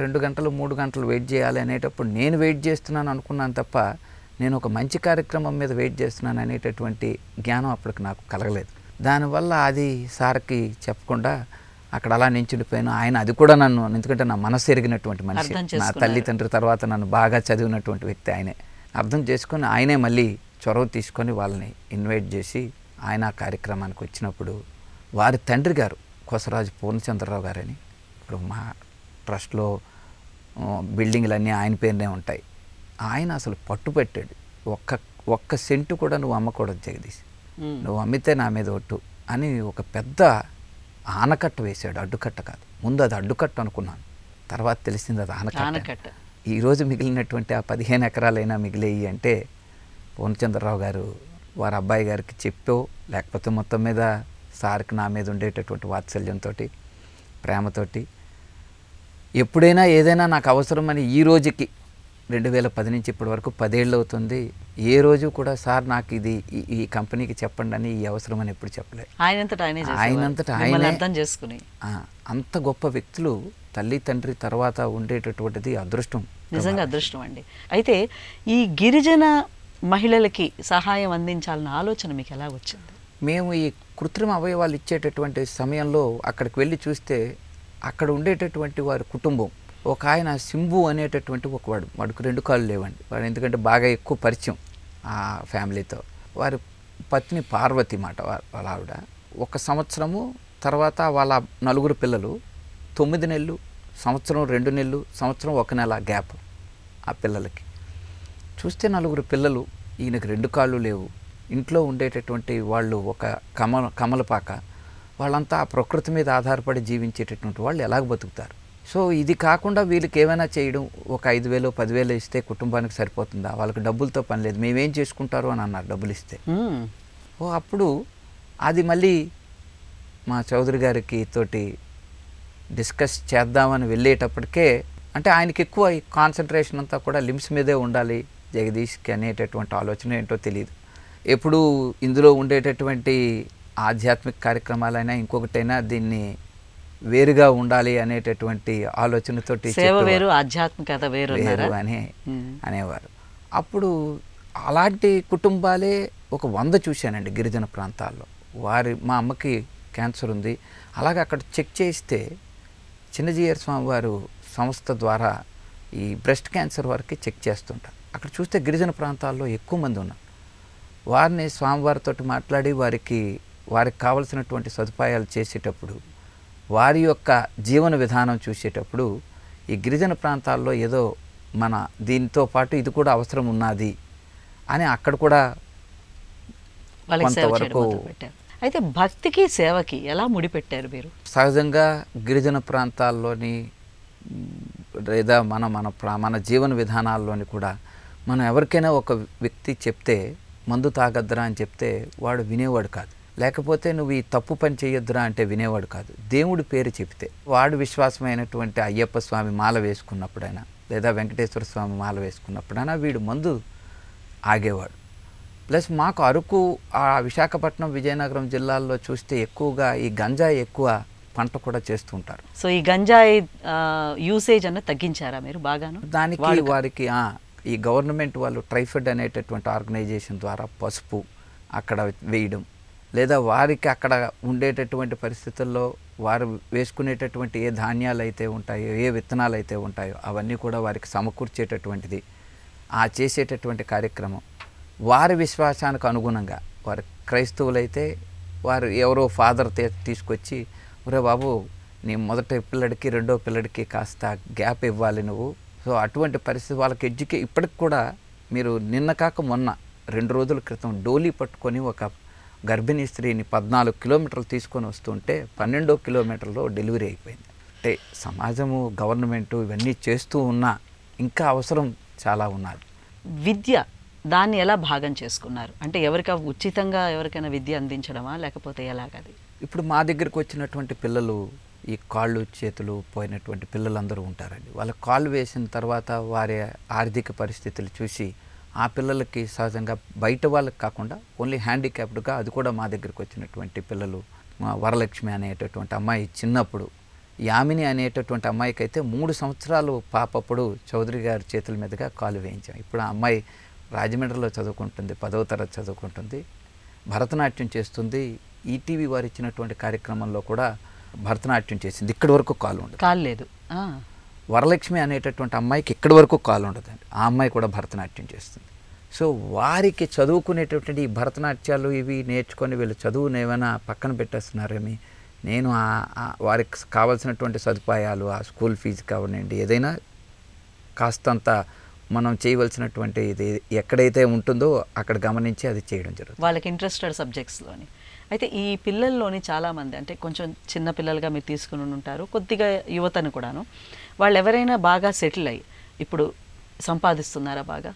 S2: 2 గంటలు 3 గంటలు వెయిట్ చేయాలి అనేటప్పుడు నేను వెయిట్ చేస్తున్నాను అనుకున్నాను తప్ప నేను ఒక మంచి కార్యక్రమం మీద వెయిట్ చేస్తున్నాను అనేటటువంటి జ్ఞానం అప్పటికి నాకు కలగలేదు. దానివల్ల అది సార్కి చెప్పకుండా అక్కడ అలా నించుండిపోయాను. ఆయన అది కూడా నన్ను, ఎందుకంటే నా మనసు ఎరిగినటువంటి మనిషి, నా తల్లిదండ్రుల తర్వాత నన్ను బాగా చదివినటువంటి వ్యక్తి ఆయనే, అర్థం చేసుకొని ఆయనే మళ్ళీ చొరవ తీసుకొని వాళ్ళని ఇన్వైట్ చేసి ఆయన ఆ కార్యక్రమానికి వచ్చినప్పుడు వారి తండ్రి గారు కొసరాజు పూర్ణచంద్రరావు గారని, ఇప్పుడు మా ట్రస్ట్లో బిల్డింగ్లన్నీ ఆయన పేరునే ఉంటాయి, ఆయన అసలు పట్టుపెట్టాడు. ఒక్క సెంటు కూడా నువ్వు అమ్మకూడదు జగదీష్, నువ్వు అమ్మితే నా మీద ఒట్టు అని ఒక పెద్ద ఆనకట్ట వేశాడు. అడ్డుకట్ట కాదు, ముందు అది అడ్డుకట్ట అనుకున్నాను, తర్వాత తెలిసింది అది ఆనకట్ట. ఈరోజు మిగిలినటువంటి ఆ 15 ఎకరాలైనా మిగిలేయి అంటే పూర్ణచంద్రరావు గారు వారి అబ్బాయి గారికి చెప్పో, లేకపోతే మొత్తం మీద సార్కి నా మీద ఉండేటటువంటి వాత్సల్యంతో, ప్రేమతోటి, ఎప్పుడైనా ఏదైనా నాకు అవసరమని ఈ రోజుకి 2010 నుంచి ఇప్పటి వరకు 10 ఏళ్ళు అవుతుంది, ఏ రోజు కూడా సార్ నాకు ఇది ఈ కంపెనీకి చెప్పండి అని, ఈ అవసరం అని ఎప్పుడు చెప్పలేదు. ఆయనంతటా ఆయనే
S1: అర్థం చేసుకుని,
S2: అంత గొప్ప వ్యక్తులు తల్లి తండ్రి తర్వాత ఉండేటటువంటిది అదృష్టం,
S1: నిజంగా అదృష్టం అండి. అయితే ఈ గిరిజన మహిళలకి సహాయం అందించాలన్న ఆలోచన మీకు ఎలా వచ్చింది?
S2: మేము ఈ కృత్రిమ అవయవాలు ఇచ్చేటటువంటి సమయంలో అక్కడికి వెళ్ళి చూస్తే అక్కడ ఉండేటటువంటి వారి కుటుంబం, ఒక ఆయన సింబు అనేటటువంటి వాడికి 2 కాళ్ళు లేవండి, వాడు ఎందుకంటే బాగా ఎక్కువ పరిచయం ఆ ఫ్యామిలీతో. వారి పత్ని పార్వతి మాట వాళ్ళ ఆవిడ. 1 సంవత్సరము తర్వాత వాళ్ళ 4 పిల్లలు, 9 నెలలు, సంవత్సరం 2 నెలలు, సంవత్సరం 1 నెల గ్యాప్ ఆ పిల్లలకి. చూస్తే 4 పిల్లలు, ఈయనకి 2 కాళ్ళు లేవు. ఇంట్లో ఉండేటటువంటి వాళ్ళు ఒక కమలపాక, వాళ్ళంతా ఆ ప్రకృతి మీద ఆధారపడి జీవించేటటువంటి వాళ్ళు ఎలాగ బతుకుతారు? సో ఇది కాకుండా వీళ్ళకి ఏమైనా చేయడం, ఒక 5,000 10,000 ఇస్తే కుటుంబానికి సరిపోతుందా? వాళ్ళకి డబ్బులతో పని లేదు, మేమేం చేసుకుంటారు అని అన్నారు డబ్బులు ఇస్తే. అప్పుడు అది మళ్ళీ మా చౌదరి గారికి తోటి డిస్కస్ చేద్దామని వెళ్ళేటప్పటికే, అంటే ఆయనకి ఎక్కువ కాన్సన్ట్రేషన్ అంతా కూడా లిమ్స్ మీదే ఉండాలి జగదీష్కి అనేటటువంటి ఆలోచన ఏంటో తెలియదు. ఎప్పుడు ఇందులో ఉండేటటువంటి ఆధ్యాత్మిక కార్యక్రమాలైనా ఇంకొకటైనా దీన్ని వేరుగా ఉండాలి అనేటటువంటి ఆలోచనతోటి
S1: ఆధ్యాత్మికత వేరు
S2: అని అనేవారు. అప్పుడు అలాంటి కుటుంబాలే ఒక 100 చూశానండి గిరిజన ప్రాంతాల్లో. మా అమ్మకి క్యాన్సర్ ఉంది, అలాగే అక్కడ చెక్ చేస్తే చిన్నజీయర్ స్వామి వారు సంస్థ ద్వారా ఈ బ్రెస్ట్ క్యాన్సర్ వారికి చెక్ చేస్తుంటారు. అక్కడ చూస్తే గిరిజన ప్రాంతాల్లో ఎక్కువ మంది ఉన్నారు. వారిని స్వామివారితో మాట్లాడి వారికి కావలసినటువంటి సదుపాయాలు చేసేటప్పుడు, వారి యొక్క జీవన విధానం చూసేటప్పుడు ఈ గిరిజన ప్రాంతాల్లో ఏదో మన దీంతో పాటు ఇది కూడా అవసరం ఉన్నది అని అక్కడ కూడా కొంతవరకు.
S1: అయితే భక్తికి సేవకి ఎలా ముడిపెట్టారు మీరు?
S2: సహజంగా గిరిజన ప్రాంతాల్లోని లేదా మన జీవన విధానాల్లోని కూడా మనం ఎవరికైనా ఒక వ్యక్తి చెప్తే మందు తాగద్దురా అని చెప్తే వాడు వినేవాడు కాదు, లేకపోతే నువ్వు ఈ తప్పు పని చేయొద్దురా అంటే వినేవాడు కాదు. దేవుడి పేరు చెప్తే వాడు విశ్వాసమైనటువంటి అయ్యప్ప స్వామి మాల వేసుకున్నప్పుడైనా లేదా వెంకటేశ్వర స్వామి మాల వేసుకున్నప్పుడైనా వీడు మందు ఆగేవాడు. ప్లస్ మాకు అరకు, ఆ విశాఖపట్నం, విజయనగరం జిల్లాల్లో చూస్తే ఎక్కువగా ఈ గంజాయి ఎక్కువ పంట కూడా చేస్తుంటారు.
S1: సో ఈ గంజాయి యూసేజ్ అన్న తగ్గించారా మీరు బాగాను?
S2: దానికి వారికి ఈ గవర్నమెంట్ వాళ్ళు ట్రైఫెడ్ అనేటటువంటి ఆర్గనైజేషన్ ద్వారా పసుపు అక్కడ వేయడం, లేదా వారికి అక్కడ ఉండేటటువంటి పరిస్థితుల్లో వారు వేసుకునేటటువంటి ఏ ధాన్యాలు అయితే ఉంటాయో, ఏ విత్తనాలు అయితే ఉంటాయో అవన్నీ కూడా వారికి సమకూర్చేటటువంటిది ఆ చేసేటటువంటి కార్యక్రమం. వారి విశ్వాసానికి అనుగుణంగా, వారు క్రైస్తవులైతే వారు ఎవరో ఫాదర్ తీసుకొచ్చి, ఒరే బాబు నీ మొదటి పిల్లడికి రెండో పిల్లడికి కాస్త గ్యాప్ ఇవ్వాలి నువ్వు. సో అటువంటి పరిస్థితి వాళ్ళకి ఇప్పటికి కూడా మీరు నిన్న కాక మొన్న 2 రోజుల క్రితం డోలీ పట్టుకొని ఒక గర్భిణీ స్త్రీని 14 కిలోమీటర్లు తీసుకొని వస్తుంటే 12వ కిలోమీటర్లో డెలివరీ అయిపోయింది. అంటే సమాజము, గవర్నమెంటు ఇవన్నీ చేస్తూ ఉన్నా ఇంకా అవసరం చాలా ఉన్నది.
S1: విద్య దాన్ని ఎలా భాగం చేసుకున్నారు? అంటే ఉచితంగా ఎవరికైనా విద్య అందించడమా, లేకపోతే ఎలాగది?
S2: ఇప్పుడు మా దగ్గరికి వచ్చినటువంటి పిల్లలు, ఈ కాళ్ళు చేతులు పోయినటువంటి పిల్లలందరూ ఉంటారండి. వాళ్ళ కాళ్ళు వేసిన తర్వాత వారి ఆర్థిక పరిస్థితులు చూసి ఆ పిల్లలకి సహజంగా బయట వాళ్ళకి కాకుండా ఓన్లీ హ్యాండిక్యాప్డ్గా, అది కూడా మా దగ్గరికి వచ్చినటువంటి పిల్లలు, వరలక్ష్మి అనేటటువంటి అమ్మాయి చిన్నప్పుడు, యామిని అనేటటువంటి అమ్మాయికి అయితే 3 సంవత్సరాలు పాపప్పుడు చౌదరి గారి చేతుల మీదుగా కాలు వేయించాం. ఇప్పుడు ఆ అమ్మాయి రాజమండ్రిలో చదువుకుంటుంది, 10వ తరగతి చదువుకుంటుంది, భరతనాట్యం చేస్తుంది. ఈటీవీ వారు ఇచ్చినటువంటి కార్యక్రమంలో కూడా భరతనాట్యం చేసింది. ఇక్కడి వరకు కాలు ఉండదు,
S1: కాలు లేదు.
S2: వరలక్ష్మి అనేటటువంటి అమ్మాయికి ఇక్కడి వరకు కాలు ఉండదండి. ఆ అమ్మాయి కూడా భరతనాట్యం చేస్తుంది. సో వారికి చదువుకునేటటువంటి ఈ భరతనాట్యాలు ఇవి నేర్చుకొని వీళ్ళు చదువును ఏమైనా పక్కన పెట్టేస్తున్నారేమి. నేను వారికి కావాల్సినటువంటి సదుపాయాలు, ఆ స్కూల్ ఫీజు కావనండి, ఏదైనా కాస్తంత మనం చేయవలసినటువంటి ఇది ఎక్కడైతే ఉంటుందో అక్కడ గమనించి అది చేయడం జరుగుతుంది
S1: వాళ్ళకి ఇంట్రెస్టెడ్ సబ్జెక్ట్స్లోని. అయితే ఈ పిల్లల్లోని చాలామంది, అంటే కొంచెం చిన్న పిల్లలుగా మీరు తీసుకుని ఉంటారు, కొద్దిగా యువతను కూడాను, వాళ్ళు ఎవరైనా బాగా సెటిల్ అయ్యి ఇప్పుడు సంపాదిస్తున్నారా బాగా?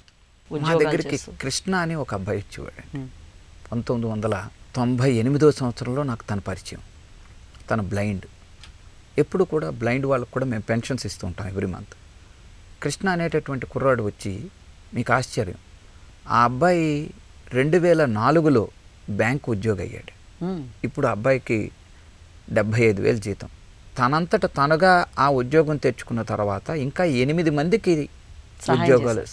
S2: మా దగ్గరికి కృష్ణ అని ఒక అబ్బాయి వచ్చేవాడు. 1998వ సంవత్సరంలో నాకు తన పరిచయం. తను బ్లైండ్. ఎప్పుడు కూడా బ్లైండ్ వాళ్ళకు కూడా మేము పెన్షన్స్ ఇస్తూ ఉంటాం ఎవ్రీ మంత్. కృష్ణ అనేటటువంటి కుర్రాడు వచ్చి, మీకు ఆశ్చర్యం, ఆ అబ్బాయి 2004లో బ్యాంకు ఉద్యోగి అయ్యాడు. ఇప్పుడు అబ్బాయికి 75,000 జీతం. తనంతట తనుగా ఆ ఉద్యోగం తెచ్చుకున్న తర్వాత ఇంకా 8 మందికి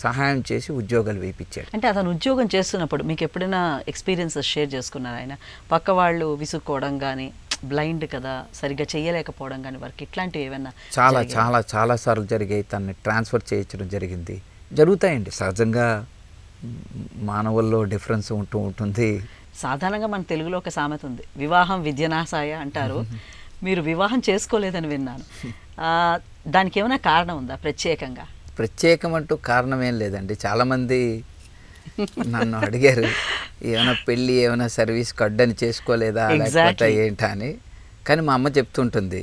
S2: సహాయం చేసి ఉద్యోగాలు వేయించాడు.
S1: అంటే అతను ఉద్యోగం చేస్తున్నప్పుడు మీకు ఎప్పుడైనా ఎక్స్పీరియన్సెస్ షేర్ చేసుకున్నారు? ఆయన పక్క వాళ్ళు విసుక్కోవడం కానీ, బ్లైండ్ కదా సరిగ్గా చేయలేకపోవడం కానీ, వారికి ఇట్లాంటివి ఏమైనా?
S2: చాలా సార్లు జరిగాయి. తనని ట్రాన్స్ఫర్ చేయించడం జరిగింది. జరుగుతాయండి, సహజంగా మానవుల్లో డిఫరెన్స్ ఉంటుంది.
S1: సాధారణంగా మన తెలుగులో ఒక సామెత ఉంది, వివాహం విద్యనాశాయ అంటారు. మీరు వివాహం చేసుకోలేదని విన్నాను. దానికి ఏమైనా కారణం ఉందా ప్రత్యేకంగా?
S2: ప్రత్యేకం అంటూ కారణం ఏం లేదండి. చాలామంది నన్ను అడిగారు, ఏమైనా పెళ్ళి ఏమైనా సర్వీస్ కడ్డని చేసుకోలేదా లేకపోతే ఏంటా అని. కానీ మా అమ్మ చెప్తుంటుంది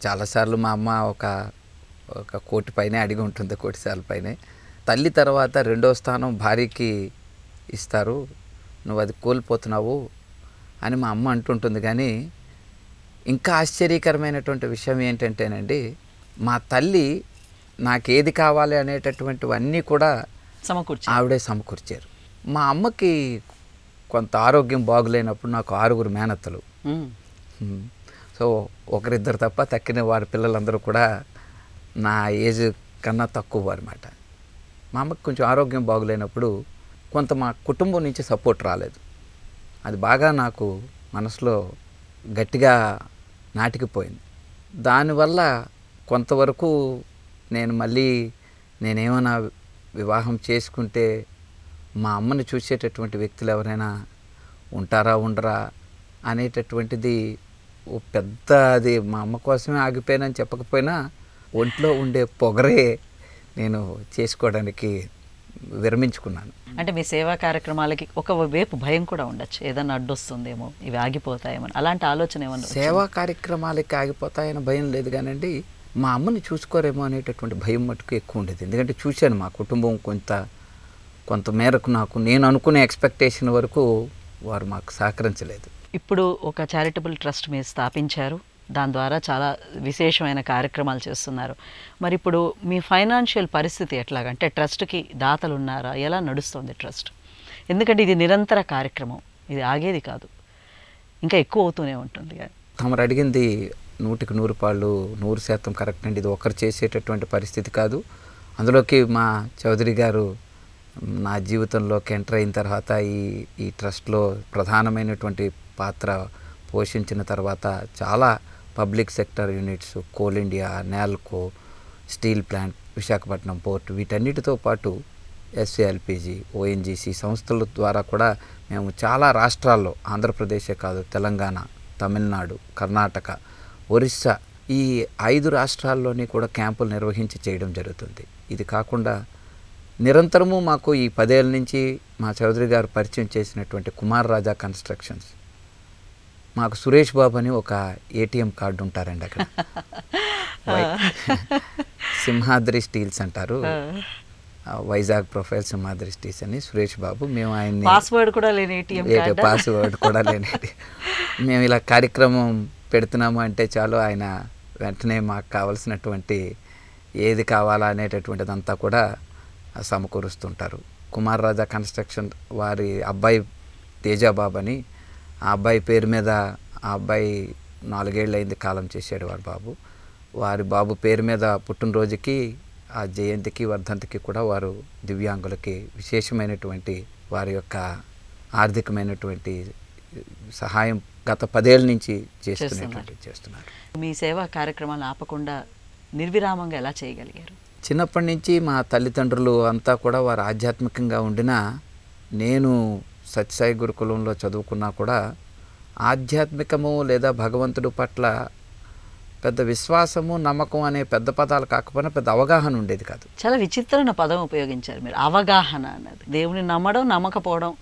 S2: చాలాసార్లు. మా అమ్మ ఒక 1 కోటి పైనే అడిగి ఉంటుంది, 1 కోటి సార్లు పైనే. తల్లి తర్వాత 2వ స్థానం భార్యకి ఇస్తారు, నువ్వు అది కోల్పోతున్నావు అని మా అమ్మ అంటుంటుంది. కానీ ఇంకా ఆశ్చర్యకరమైనటువంటి విషయం ఏంటంటేనండి, మా తల్లి నాకేది కావాలి అనేటటువంటివన్నీ కూడా ఆవిడే సమకూర్చారు. మా అమ్మకి కొంత ఆరోగ్యం బాగులేనప్పుడు నాకు 6 మేనత్తలు. సో 1-2 తప్ప తక్కిన వారి పిల్లలందరూ కూడా నా ఏజ్ కన్నా తక్కువ అనమాట. మా అమ్మకి కొంచెం ఆరోగ్యం బాగులేనప్పుడు కొంత మా కుటుంబం నుంచి సపోర్ట్ రాలేదు. అది బాగా నాకు మనసులో గట్టిగా నాటికిపోయింది. దానివల్ల కొంతవరకు నేనేమైనా వివాహం చేసుకుంటే మా అమ్మని చూసేటటువంటి వ్యక్తులు ఎవరైనా ఉంటారా ఉండరా అనేటటువంటిది పెద్ద, అది మా అమ్మ కోసమే ఆగిపోయానని చెప్పకపోయినా ఒంట్లో ఉండే పొగరే నేను చేసుకోవడానికి విరమించుకున్నాను.
S1: అంటే మీ సేవా కార్యక్రమాలకి ఒకవైపు భయం కూడా ఉండొచ్చు, ఏదన్నా అడ్డొస్తుందేమో, ఇవి ఆగిపోతాయేమో, అలాంటి ఆలోచన ఏమన్నా?
S2: సేవా కార్యక్రమాలకి ఆగిపోతాయని భయం లేదు కానండి, మా అమ్మని చూసుకోరేమో అనేటటువంటి భయం మటుకు ఎక్కువ ఉండేది. ఎందుకంటే చూశాను మా కుటుంబం కొంత మేరకు నేను అనుకునే ఎక్స్పెక్టేషన్ వరకు వారు మాకు సహకరించలేదు.
S1: ఇప్పుడు ఒక చారిటబుల్ ట్రస్ట్ మీరు స్థాపించారు, దాని ద్వారా చాలా విశేషమైన కార్యక్రమాలు చేస్తున్నారు. మరి ఇప్పుడు మీ ఫైనాన్షియల్ పరిస్థితి ఎట్లాగంటే ట్రస్ట్కి దాతలు ఉన్నారా, ఎలా నడుస్తుంది ట్రస్ట్? ఎందుకంటే ఇది నిరంతర కార్యక్రమం, ఇది ఆగేది కాదు, ఇంకా ఎక్కువ అవుతూనే ఉంటుంది.
S2: తమరు అడిగింది 100కి 100% కరెక్ట్ అండి. ఇది ఒకరు చేసేటటువంటి పరిస్థితి కాదు. అందులోకి మా చౌదరి గారు నా జీవితంలోకి ఎంటర్ అయిన తర్వాత ఈ ట్రస్ట్లో ప్రధానమైనటువంటి పాత్ర పోషించిన తర్వాత చాలా public sector units, coal India, NALCO, steel plant, Visakhapatnam port, వీటన్నిటితో పాటు ఎస్ఏఎల్పిజి, ఓఎన్జీసీ సంస్థల ద్వారా కూడా మేము చాలా రాష్ట్రాల్లో, ఆంధ్రప్రదేశే కాదు, తెలంగాణ, తమిళనాడు, కర్ణాటక, ఒరిస్సా ఈ 5 రాష్ట్రాల్లోని కూడా క్యాంపులు నిర్వహించి చేయడం జరుగుతుంది. ఇది కాకుండా నిరంతరము మాకు ఈ 10 ఏళ్ళ నుంచి మా చౌదరి గారు పరిచయం చేసినటువంటి కుమార్ రాజా కన్స్ట్రక్షన్స్, మాకు సురేష్ బాబు అని ఒక ఏటీఎం కార్డు ఉంటారండి అక్కడ, సింహాద్రి స్టీల్స్ అంటారు, వైజాగ్ ప్రొఫైల్ సింహాద్రి స్టీల్స్ అని సురేష్ బాబు. మేము ఆయన్ని
S1: పాస్వర్డ్ కూడా లేని ఏటీఎం కార్డు,
S2: పాస్వర్డ్ కూడా లేని మేము ఇలా కార్యక్రమం పెడుతున్నాము అంటే చాలు ఆయన వెంటనే మాకు కావలసినటువంటి ఏది కావాలా అనేటటువంటిదంతా కూడా సమకూరుస్తుంటారు. కుమార్ రాజా కన్స్ట్రక్షన్ వారి అబ్బాయి తేజాబాబు అని, ఆ అబ్బాయి పేరు మీద ఆ అబ్బాయి 4 ఏళ్ళు అయింది కాలం చేశాడు వారి బాబు. వారి బాబు పేరు మీద పుట్టినరోజుకి, ఆ జయంతికి, వర్ధంతికి కూడా వారు దివ్యాంగులకి విశేషమైనటువంటి వారి యొక్క ఆర్థికమైనటువంటి సహాయం గత 10 ఏళ్ళ నుంచి చేస్తున్నారు.
S1: మీ సేవా కార్యక్రమాలను ఆపకుండా నిర్విరామంగా ఎలా చేయగలిగారు?
S2: చిన్నప్పటి నుంచి మా తల్లిదండ్రులు అంతా కూడా వారు ఆధ్యాత్మికంగా ఉండినా, నేను సత్యసాయి గురుకులంలో చదువుకున్నా కూడా ఆధ్యాత్మికము లేదా భగవంతుడి పట్ల పెద్ద విశ్వాసము, నమ్మకం అనే పెద్ద పదాలు కాకపోయినా పెద్ద అవగాహన ఉండేది కాదు.
S1: చాలా విచిత్రమైన పదం ఉపయోగించారు మీరు, అవగాహన అన్నది. దేవుని నమ్మడం, నమ్మకపోవడం,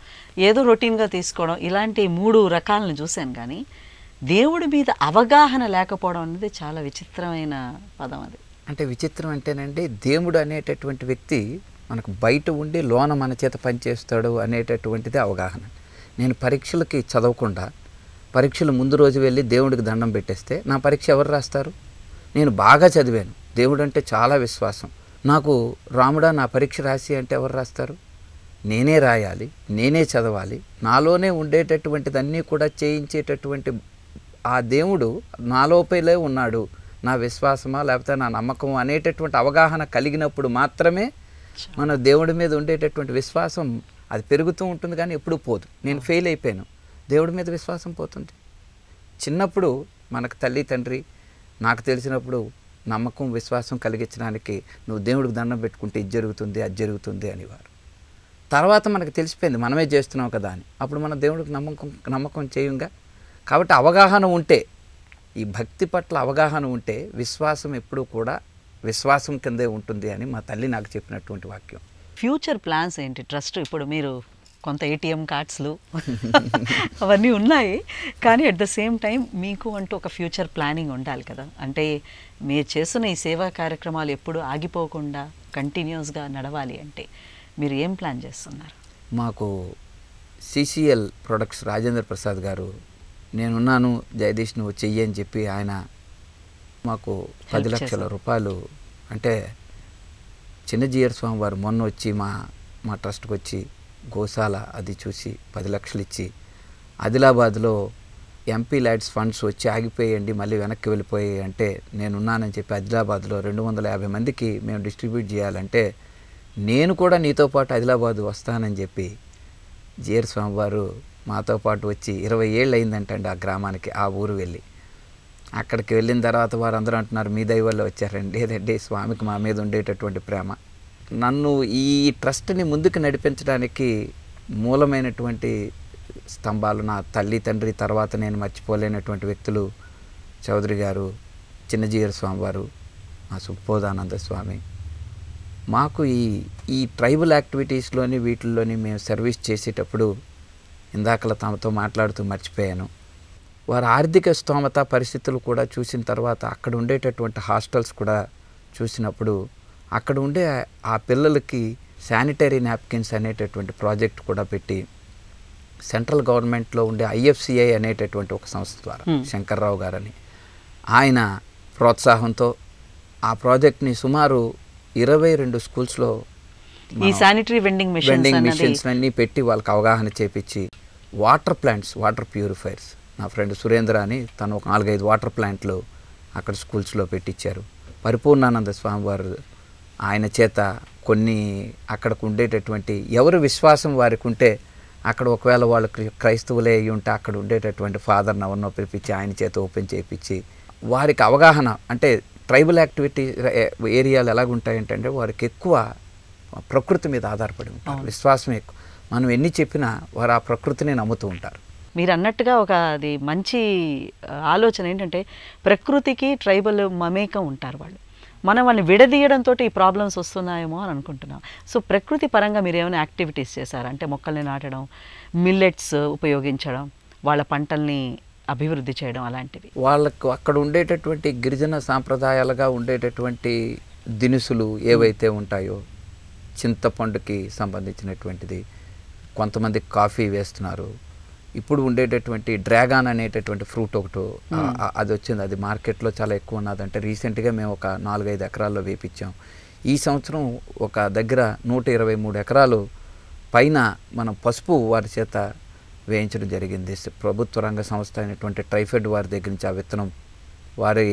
S1: ఏదో రొటీన్గా తీసుకోవడం, ఇలాంటి 3 రకాలను చూశాను. కానీ దేవుడి మీద అవగాహన లేకపోవడం అనేది చాలా విచిత్రమైన పదం. అది
S2: అంటే విచిత్రం అంటేనండి, దేవుడు అనేటటువంటి వ్యక్తి మనకు బయట ఉండి లోన మన చేత పనిచేస్తాడు అనేటటువంటిది అవగాహన. నేను పరీక్షలకి చదవకుండా పరీక్షలు ముందు రోజు వెళ్ళి దేవుడికి దండం పెట్టేస్తే నా పరీక్ష ఎవరు రాస్తారు? నేను బాగా చదివాను, దేవుడు అంటే చాలా విశ్వాసం, నాకు రాముడా నా పరీక్ష రాసి అంటే ఎవరు రాస్తారు? నేనే రాయాలి, నేనే చదవాలి. నాలోనే ఉండేటటువంటిదన్నీ కూడా చేయించేటటువంటి ఆ దేవుడు నాలోపలే ఉన్నాడు, నా విశ్వాసమా లేకపోతే నా నమ్మకం అనేటటువంటి అవగాహన కలిగినప్పుడు మాత్రమే మన దేవుడి మీద ఉండేటటువంటి విశ్వాసం అది పెరుగుతూ ఉంటుంది, కానీ ఎప్పుడూ పోదు. నేను ఫెయిల్ అయిపోయాను, దేవుడి మీద విశ్వాసం పోతుంది. చిన్నప్పుడు మనకు తల్లి తండ్రి నాకు తెలిసినప్పుడు నమ్మకం, విశ్వాసం కలిగించడానికి నువ్వు దేవుడికి దండం పెట్టుకుంటే ఇది జరుగుతుంది, అది జరుగుతుంది అనేవారు. తర్వాత మనకు తెలిసిపోయింది మనమే చేస్తున్నాం కదా అని, అప్పుడు మన దేవుడికి నమ్మకం చేయంగా. కాబట్టి అవగాహన ఉంటే, ఈ భక్తి పట్ల అవగాహన ఉంటే విశ్వాసం ఎప్పుడూ కూడా విశ్వాసం కిందే ఉంటుంది అని మా తల్లి నాకు చెప్పినటువంటి వాక్యం.
S1: ఫ్యూచర్ ప్లాన్స్ ఏంటి? ట్రస్ట్ ఇప్పుడు మీరు కొంత ఏటీఎం కార్డ్స్లు అవన్నీ ఉన్నాయి, కానీ అట్ ద సేమ్ టైం మీకు అంటూ ఒక ఫ్యూచర్ ప్లానింగ్ ఉండాలి కదా. అంటే మీరు చేస్తున్న ఈ సేవా కార్యక్రమాలు ఎప్పుడు ఆగిపోకుండా కంటిన్యూస్గా నడవాలి అంటే మీరు ఏం ప్లాన్ చేస్తున్నారు?
S2: మాకు సిసిఎల్ ప్రొడక్ట్స్ రాజేంద్ర ప్రసాద్ గారు, నేనున్నాను జగదీష్ నువ్వు చెయ్యి అని చెప్పి ఆయన మాకు 10 లక్షల రూపాయలు, అంటే చిన్నజీయర్ స్వామి వారు మొన్న వచ్చి మా ట్రస్ట్కి వచ్చి గోశాల అది చూసి 10 లక్షలు ఇచ్చి, ఆదిలాబాద్లో ఎంపీ ల్యాడ్స్ ఫండ్స్ వచ్చి ఆగిపోయండి మళ్ళీ వెనక్కి వెళ్ళిపోయాయి అంటే నేనున్నానని చెప్పి ఆదిలాబాద్లో 250 మందికి మేము డిస్ట్రిబ్యూట్ చేయాలంటే నేను కూడా నీతో పాటు ఆదిలాబాద్ వస్తానని చెప్పి జీయర్ స్వామి వారు మాతో పాటు వచ్చి 20 ఏళ్ళు అయిందంటండి ఆ గ్రామానికి, ఆ ఊరు వెళ్ళి. అక్కడికి వెళ్ళిన తర్వాత వారు అందరూ అంటున్నారు మీ దయ వల్ల వచ్చారండి. లేదండి, స్వామికి మా మీద ఉండేటటువంటి ప్రేమ. నన్ను ఈ ట్రస్ట్ని ముందుకు నడిపించడానికి మూలమైనటువంటి స్తంభాలు నా తల్లి తండ్రి, తర్వాత నేను మర్చిపోలేనటువంటి వ్యక్తులు చౌదరి గారు, చిన్నజీయర్ స్వామి వారు, మా సుబ్బోధానంద స్వామి. మాకు ఈ ట్రైబల్ యాక్టివిటీస్లోని వీటిల్లోని మేము సర్వీస్ చేసేటప్పుడు ఇందాకలా తమతో మాట్లాడుతూ మర్చిపోయాను, వారి ఆర్థిక స్తోమత పరిస్థితులు కూడా చూసిన తర్వాత అక్కడ ఉండేటటువంటి హాస్టల్స్ కూడా చూసినప్పుడు అక్కడ ఉండే ఆ పిల్లలకి శానిటరీ నాప్కిన్స్ అనేటటువంటి ప్రాజెక్ట్ కూడా పెట్టి సెంట్రల్ గవర్నమెంట్లో ఉండే ఐఎఫ్సిఐ అనేటటువంటి ఒక సంస్థ ద్వారా శంకర్రావు గారని ఆయన ప్రోత్సాహంతో ఆ ప్రాజెక్ట్ని సుమారు 22 స్కూల్స్లో
S1: ఈ శానిటరీ వెండింగ్
S2: మిషన్స్ అన్నీ పెట్టి వాళ్ళకి అవగాహన చేపించి వాటర్ ప్లాంట్స్, వాటర్ ప్యూరిఫైర్స్, నా ఫ్రెండ్ సురేంద్ర అని తను ఒక 4-5 వాటర్ ప్లాంట్లు అక్కడ స్కూల్స్లో పెట్టించారు. పరిపూర్ణానంద స్వామి వారు ఆయన చేత కొన్ని అక్కడికి ఉండేటటువంటి ఎవరు విశ్వాసం వారికి ఉంటే అక్కడ ఒకవేళ వాళ్ళు క్రైస్తవులే అయ్యి ఉంటే అక్కడ ఉండేటటువంటి ఫాదర్ని ఎవరినో పిలిపించి ఆయన చేత ఓపెన్ చేయించి వారికి అవగాహన, అంటే ట్రైబల్ యాక్టివిటీ ఏరియాలు ఎలాగుంటాయంటే వారికి ఎక్కువ ప్రకృతి మీద ఆధారపడి ఉంటారు, విశ్వాసం ఎక్కువ. మనం ఎన్ని చెప్పినా వారు ఆ ప్రకృతిని నమ్ముతూ ఉంటారు.
S1: మీరు అన్నట్టుగా ఒక అది మంచి ఆలోచన ఏంటంటే ప్రకృతికి ట్రైబల్ మమేకం ఉంటారు వాళ్ళు. మనం వాళ్ళని విడదీయడంతో ఈ ప్రాబ్లమ్స్ వస్తున్నాయేమో అని అనుకుంటున్నాం. సో ప్రకృతి పరంగా మీరు ఏమైనా యాక్టివిటీస్ చేశారా? అంటే మొక్కల్ని నాటడం, మిల్లెట్స్ ఉపయోగించడం, వాళ్ళ పంటల్ని అభివృద్ధి చేయడం అలాంటివి.
S2: వాళ్ళకు అక్కడ ఉండేటటువంటి గిరిజన సాంప్రదాయాలుగా ఉండేటటువంటి దినుసులు ఏవైతే ఉంటాయో, చింతపండుకి సంబంధించినటువంటిది, కొంతమంది కాఫీ వేస్తున్నారు. ఇప్పుడు ఉండేటటువంటి డ్రాగన్ అనేటటువంటి ఫ్రూట్ ఒకటి అది వచ్చింది, అది మార్కెట్లో చాలా ఎక్కువ ఉన్నదంటే రీసెంట్గా మేము ఒక 4-5 ఎకరాల్లో వేపించాం. ఈ సంవత్సరం ఒక దగ్గర 123 ఎకరాలు పైన మనం పసుపు వారి చేత వేయించడం జరిగింది. ప్రభుత్వ రంగ సంస్థ అయినటువంటి ట్రైఫెడ్ వారి దగ్గర నుంచి ఆ విత్తనం వారి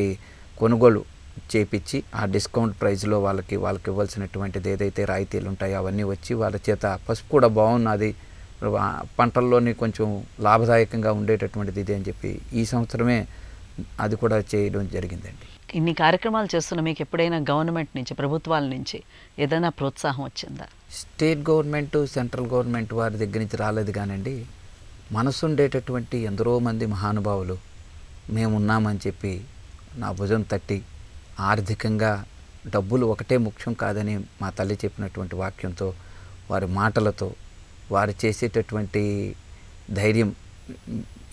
S2: కొనుగోలు చేపించి ఆ డిస్కౌంట్ ప్రైస్లో వాళ్ళకి ఇవ్వాల్సినటువంటిది ఏదైతే రాయితీలు ఉంటాయో అవన్నీ వచ్చి వాళ్ళ చేత పసుపు కూడా బాగున్నది, పంటల్లోని కొంచెం లాభదాయకంగా ఉండేటటువంటిది ఇది అని చెప్పి ఈ సంవత్సరమే అది కూడా చేయడం జరిగిందండి.
S1: ఇన్ని కార్యక్రమాలు చేస్తున్న మీకు ఎప్పుడైనా గవర్నమెంట్ నుంచి, ప్రభుత్వాల నుంచి ఏదైనా ప్రోత్సాహం వచ్చిందా?
S2: స్టేట్ గవర్నమెంట్, సెంట్రల్ గవర్నమెంట్ వారి దగ్గర నుంచి రాలేదు కానండి, మనసుండేటటువంటి ఎందరో మంది మహానుభావులు మేమున్నామని చెప్పి నా భుజం తట్టి ఆర్థికంగా డబ్బులు ఒకటే ముఖ్యం కాదని మా తల్లి చెప్పినటువంటి వాక్యంతో, వారి మాటలతో, వారు చేసేటటువంటి ధైర్యం,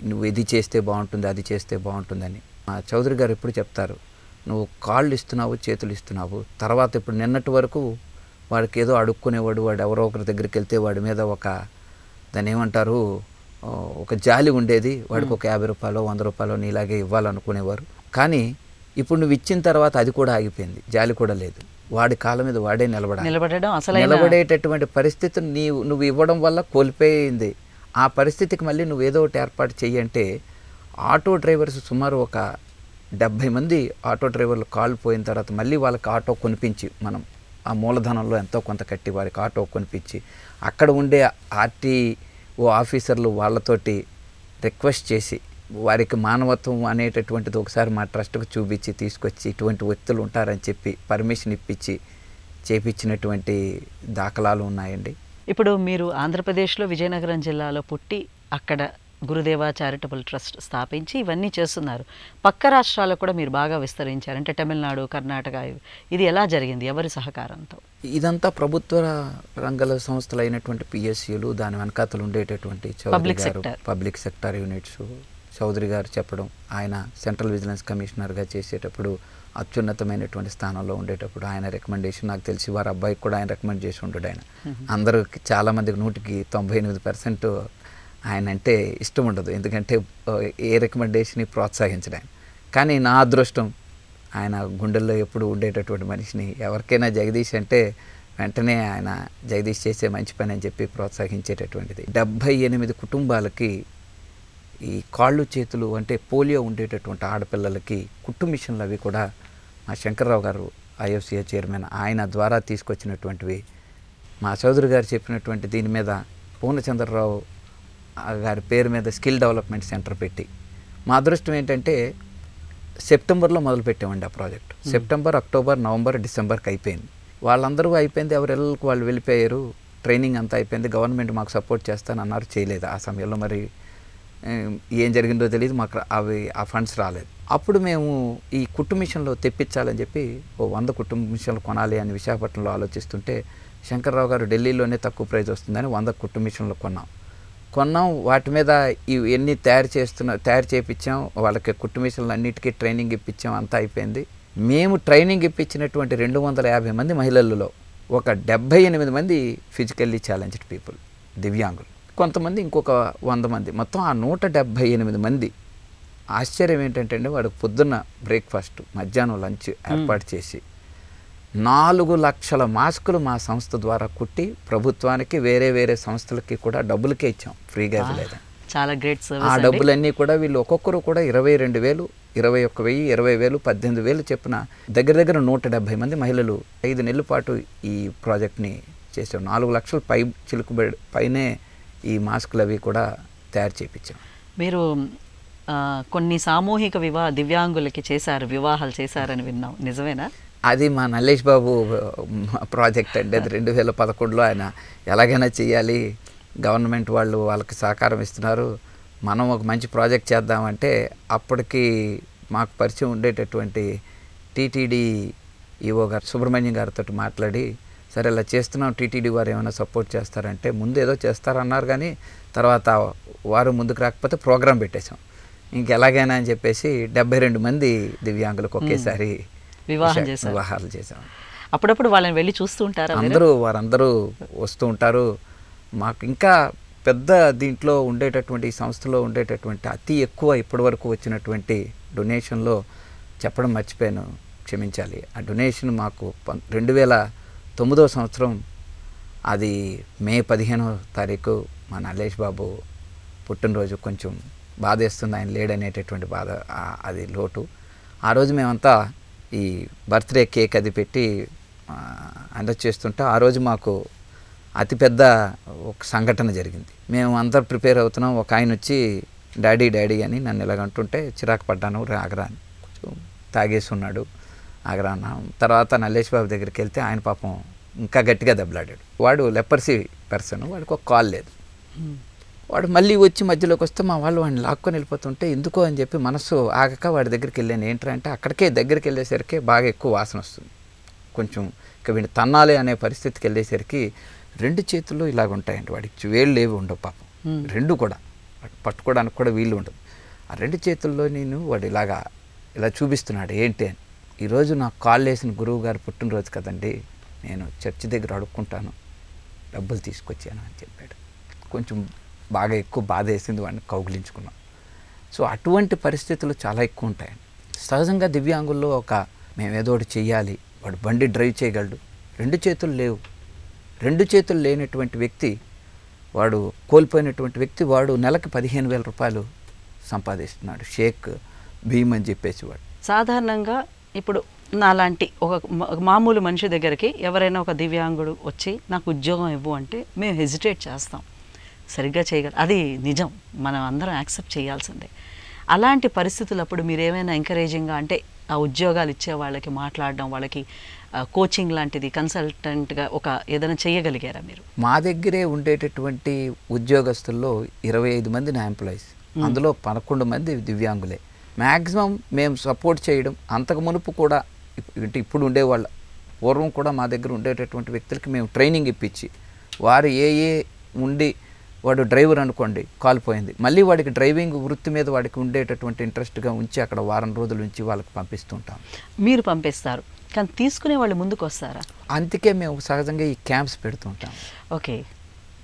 S2: నువ్వు ఇది చేస్తే బాగుంటుంది, అది చేస్తే బాగుంటుందని. మా చౌదరి గారు ఎప్పుడు చెప్తారు, నువ్వు కాళ్ళు ఇస్తున్నావు, చేతులు ఇస్తున్నావు, తర్వాత ఇప్పుడు నిన్నటి వరకు వాడికి ఏదో అడుక్కునేవాడు, వాడు ఎవరో ఒకరి దగ్గరికి వెళ్తే వాడి మీద దాన్ని ఏమంటారు, ఒక జాలి ఉండేది, వాడికి ఒక 50 రూపాయలు 100 రూపాయలు నీలాగే ఇవ్వాలనుకునేవారు. కానీ ఇప్పుడు నువ్వు ఇచ్చిన తర్వాత అది కూడా ఆగిపోయింది, జాలి కూడా లేదు, వాడి కాళ్ళ మీద వాడే నిలబడేటటువంటి పరిస్థితి నువ్వు ఇవ్వడం వల్ల కోల్పోయింది. ఆ పరిస్థితికి మళ్ళీ నువ్వు ఏదో ఒకటి ఏర్పాటు చెయ్యంటే ఆటో డ్రైవర్స్ సుమారు ఒక 70 మంది ఆటో డ్రైవర్లు కాళ్ళు పోయిన తర్వాత మళ్ళీ వాళ్ళకి ఆటో కొనిపించి, మనం ఆ మూలధనంలో ఎంతో కొంత కట్టి వారికి ఆటో కొనిపించి, అక్కడ ఉండే ఆర్టీఓ ఆఫీసర్లు వాళ్ళతోటి రిక్వెస్ట్ చేసి వారికి మానవత్వం అనేటటువంటిది ఒకసారి మా ట్రస్ట్కు చూపించి తీసుకొచ్చి ఇటువంటి వ్యక్తులు ఉంటారని చెప్పి పర్మిషన్ ఇప్పించి చేపించినటువంటి దాఖలాలు ఉన్నాయండి.
S1: ఇప్పుడు మీరు ఆంధ్రప్రదేశ్లో విజయనగరం జిల్లాలో పుట్టి అక్కడ గురుదేవ చారిటబుల్ ట్రస్ట్ స్థాపించి ఇవన్నీ చేస్తున్నారు. పక్క రాష్ట్రాల్లో కూడా మీరు బాగా విస్తరించారు, అంటే తమిళనాడు, కర్ణాటక. ఇది ఎలా జరిగింది, ఎవరి సహకారంతో?
S2: ఇదంతా ప్రభుత్వ రంగాల సంస్థలు అయినటువంటి పిఎస్యులు, దాని వెనకాతలు ఉండేటటువంటి పబ్లిక్ సెక్టర్ యూనిట్స్, చౌదరి గారు చెప్పడం, ఆయన సెంట్రల్ విజిలెన్స్ కమిషనర్గా చేసేటప్పుడు అత్యున్నతమైనటువంటి స్థానంలో ఉండేటప్పుడు ఆయన రికమెండేషన్, నాకు తెలిసి వారి అబ్బాయికి కూడా ఆయన రికమెండ్ చేసి ఉంటాడు. ఆయన అందరికి చాలామందికి 100% ఆయన అంటే ఇష్టం ఉండదు, ఎందుకంటే ఏ రికమెండేషన్ ప్రోత్సహించడం. కానీ నా అదృష్టం, ఆయన గుండెల్లో ఎప్పుడు ఉండేటటువంటి మనిషిని, ఎవరికైనా జగదీష్ అంటే వెంటనే ఆయన జగదీష్ చేసే మంచి పని అని చెప్పి ప్రోత్సహించేటటువంటిది. 78 కుటుంబాలకి ఈ కాళ్ళు చేతులు అంటే పోలియో ఉండేటటువంటి ఆడపిల్లలకి కుట్టు మిషన్లు అవి కూడా మా శంకర్రావు గారు ఐఎఫ్సిఏ చైర్మన్, ఆయన ద్వారా తీసుకొచ్చినటువంటివి. మా చౌదరి గారు చెప్పినటువంటి దీని మీద పూర్ణచంద్రరావు గారి పేరు మీద స్కిల్ డెవలప్మెంట్ సెంటర్ పెట్టి, మా అదృష్టం ఏంటంటే సెప్టెంబర్లో మొదలుపెట్టామండి ఆ ప్రాజెక్ట్. సెప్టెంబర్, అక్టోబర్, నవంబర్, డిసెంబర్కి అయిపోయింది. వాళ్ళందరూ అయిపోయింది, ఎవరెళ్ళకి వాళ్ళు వెళ్ళిపోయారు, ట్రైనింగ్ అంతా అయిపోయింది. గవర్నమెంట్ మాకు సపోర్ట్ చేస్తానన్నారు, చేయలేదు. ఆ సమయంలో మరి ఏం జరిగిందో తెలియదు, మాకు ఆ ఫండ్స్ రాలేదు. అప్పుడు మేము ఈ కుట్టు మిషన్లో తెప్పించాలని చెప్పి 100 కుట్టు మిషన్లు కొనాలి అని విశాఖపట్నంలో ఆలోచిస్తుంటే, శంకర్రావు గారు ఢిల్లీలోనే తక్కువ ప్రైజ్ వస్తుందని 100 కుట్టు మిషన్లు కొన్నాం. వాటి మీద ఇవన్నీ తయారు చేయించాం, వాళ్ళకి కుట్టు మిషన్లు అన్నిటికీ ట్రైనింగ్ ఇప్పించాం, అంతా అయిపోయింది. మేము ట్రైనింగ్ ఇప్పించినటువంటి 250 మంది మహిళల్లో ఒక 78 మంది ఫిజికల్లీ ఛాలెంజ్డ్ పీపుల్, దివ్యాంగులు, కొంతమంది ఇంకొక 100 మంది, మొత్తం ఆ 178 మంది. ఆశ్చర్యం ఏంటంటే అండి, వాడికి పొద్దున్న బ్రేక్ఫాస్ట్, మధ్యాహ్నం లంచ్ ఏర్పాటు చేసి 4 లక్షల మాస్కులు మా సంస్థ ద్వారా కుట్టి ప్రభుత్వానికి, వేరే సంస్థలకి కూడా డబ్బులకే ఇచ్చాం, ఫ్రీగా ఇవ్వలేదు.
S1: చాలా గ్రేట్ సర్వీస్.
S2: ఆ డబ్బులన్నీ కూడా వీళ్ళు ఒక్కొక్కరు కూడా 22,000, 21,000, 20,000, 18,000 చెప్పిన దగ్గర 170 మంది మహిళలు 5 నెలల పాటు ఈ ప్రాజెక్ట్ని చేసాం. 4 లక్షల పైనే ఈ మాస్కులు అవి కూడా తయారు చేయించాం.
S1: మీరు కొన్ని సామూహిక దివ్యాంగులకి వివాహాలు చేశారని విన్నాం, నిజమేనా?
S2: అది మా నల్లేష్ బాబు ప్రాజెక్ట్ అండి. అది 2011లో ఆయన ఎలాగైనా చేయాలి, గవర్నమెంట్ వాళ్ళకి సహకారం ఇస్తున్నారు, మనం ఒక మంచి ప్రాజెక్ట్ చేద్దామంటే అప్పటికి మాకు పరిచయం ఉండేటటువంటి టీటీడీ ఈఓ గారు సుబ్రహ్మణ్యం గారితో మాట్లాడి, సరే ఇలా చేస్తున్నాం, టీటీడీ వారు ఏమైనా సపోర్ట్ చేస్తారంటే ముందు ఏదో చేస్తారన్నారు, కానీ తర్వాత వారు ముందుకు రాకపోతే ప్రోగ్రాం పెట్టేశాం. ఇంకెలాగైనా అని చెప్పేసి 72 మంది దివ్యాంగులకు ఒకేసారి వివాహాలు చేసాం.
S1: అప్పుడప్పుడు వాళ్ళని వెళ్ళి చూస్తూ ఉంటారు.
S2: వారందరూ వస్తూ ఉంటారు. మాకు ఇంకా పెద్ద దీంట్లో ఉండేటటువంటి ఈ సంస్థలో ఉండేటటువంటి అతి ఎక్కువ ఇప్పటివరకు వచ్చినటువంటి డొనేషన్లో చెప్పడం మర్చిపోయాను, క్షమించాలి. ఆ డొనేషన్ మాకు 2009వ సంవత్సరం, అది మే 15వ తారీఖు మా నల్లేష్ బాబు పుట్టినరోజు. కొంచెం బాధేస్తుంది, ఆయన లేడనేటటువంటి బాధ, అది లోటు. ఆ రోజు మేమంతా ఈ బర్త్డే కేక్ అది పెట్టి అందరూ చేస్తుంటే ఆ రోజు మాకు అతిపెద్ద ఒక సంఘటన జరిగింది. మేము అందరు ప్రిపేర్ అవుతున్నాం. ఒక ఆయన వచ్చి డాడీ డాడీ అని నన్ను ఇలాగంటుంటే చిరాకు పడ్డాను, ఆగరా అని. కొంచెం తాగేసి ఉన్నాడు, ఆగరా అన్నా. తర్వాత నల్లేష్ బాబు దగ్గరికి వెళ్తే ఆయన పాపం ఇంకా గట్టిగా దెబ్బలాడాడు. వాడు లెపర్సీ పర్సన్, వాడికి ఒక కాల్ లేదు. వాడు మళ్ళీ వచ్చి మధ్యలోకి వస్తే మా వాళ్ళు వాడిని లాక్కొని వెళ్ళిపోతుంటే ఎందుకో అని చెప్పి మనసు ఆగక వాడి దగ్గరికి వెళ్ళాను. ఏంటంటే అక్కడికే దగ్గరికి వెళ్ళేసరికి బాగా ఎక్కువ వాసన వస్తుంది. కొంచెం ఇక వీడిని తన్నాలి అనే పరిస్థితికి వెళ్ళేసరికి 2 చేతుల్లో ఇలాగ ఉంటాయండి. వాడికి వేళ్ళు ఏవి ఉండవు పాపం, 2 కూడా పట్టుకోవడానికి కూడా వీళ్ళు ఉండదు. ఆ 2 చేతుల్లో నేను వాడు ఇలా చూపిస్తున్నాడు ఏంటి అని. ఈరోజు నాకు కాల్ వేసిన గురువు గారు పుట్టినరోజు కదండి, నేను చర్చి దగ్గర అడుక్కుంటాను, డబ్బులు తీసుకొచ్చాను అని చెప్పాడు. కొంచెం బాగా ఎక్కువ బాధ వేసింది, వాడిని కౌగిలించుకున్నాం. సో అటువంటి పరిస్థితులు చాలా ఎక్కువ ఉంటాయండి. సహజంగా దివ్యాంగుల్లో మేము ఏదో ఒకటి చెయ్యాలి, వాడు బండి డ్రైవ్ చేయగలడు, 2 చేతులు లేవు. 2 చేతులు లేనటువంటి వ్యక్తి, వాడు కోల్పోయినటువంటి వ్యక్తి, వాడు నెలకి 15,000 రూపాయలు సంపాదిస్తున్నాడు. షేక్ భీమ్ అని చెప్పేసి వాడు.
S1: సాధారణంగా ఇప్పుడు నాలాంటి ఒక మామూలు మనిషి దగ్గరికి ఎవరైనా ఒక దివ్యాంగుడు వచ్చి నాకు ఉద్యోగం ఇవ్వు అంటే మేము హెజిటేట్ చేస్తాం, సరిగ్గా చేయగల, అది నిజం, మనం అందరం యాక్సెప్ట్ చేయాల్సిందే. అలాంటి పరిస్థితులప్పుడు మీరు ఏమైనా ఎంకరేజింగ్గా అంటే ఆ ఉద్యోగాలు ఇచ్చే వాళ్ళకి మాట్లాడడం, వాళ్ళకి కోచింగ్ లాంటిది కన్సల్టెంట్గా ఏదైనా చేయగలిగారా మీరు?
S2: మా దగ్గరే ఉండేటటువంటి ఉద్యోగస్తుల్లో 25 మంది నా ఎంప్లాయీస్, అందులో 11 మంది దివ్యాంగులే. మ్యాక్సిమం మేము సపోర్ట్ చేయడం, అంతకు మునుపు కూడా ఇప్పుడు ఉండేవాళ్ళ పూర్వం కూడా మా దగ్గర ఉండేటటువంటి వ్యక్తులకి మేము ట్రైనింగ్ ఇప్పించి, వారు ఉండి వాడు డ్రైవర్ అనుకోండి కాలిపోయింది, మళ్ళీ వాడికి డ్రైవింగ్ వృత్తి మీద వాడికి ఉండేటటువంటి ఇంట్రెస్ట్గా ఉంచి అక్కడ వారం రోజుల నుంచి వాళ్ళకి పంపిస్తుంటాం.
S1: మీరు పంపిస్తారు, కానీ తీసుకునే వాళ్ళు ముందుకు వస్తారా?
S2: అందుకే మేము సహజంగా ఈ క్యాంప్స్ పెడుతుంటాం.
S1: ఓకే,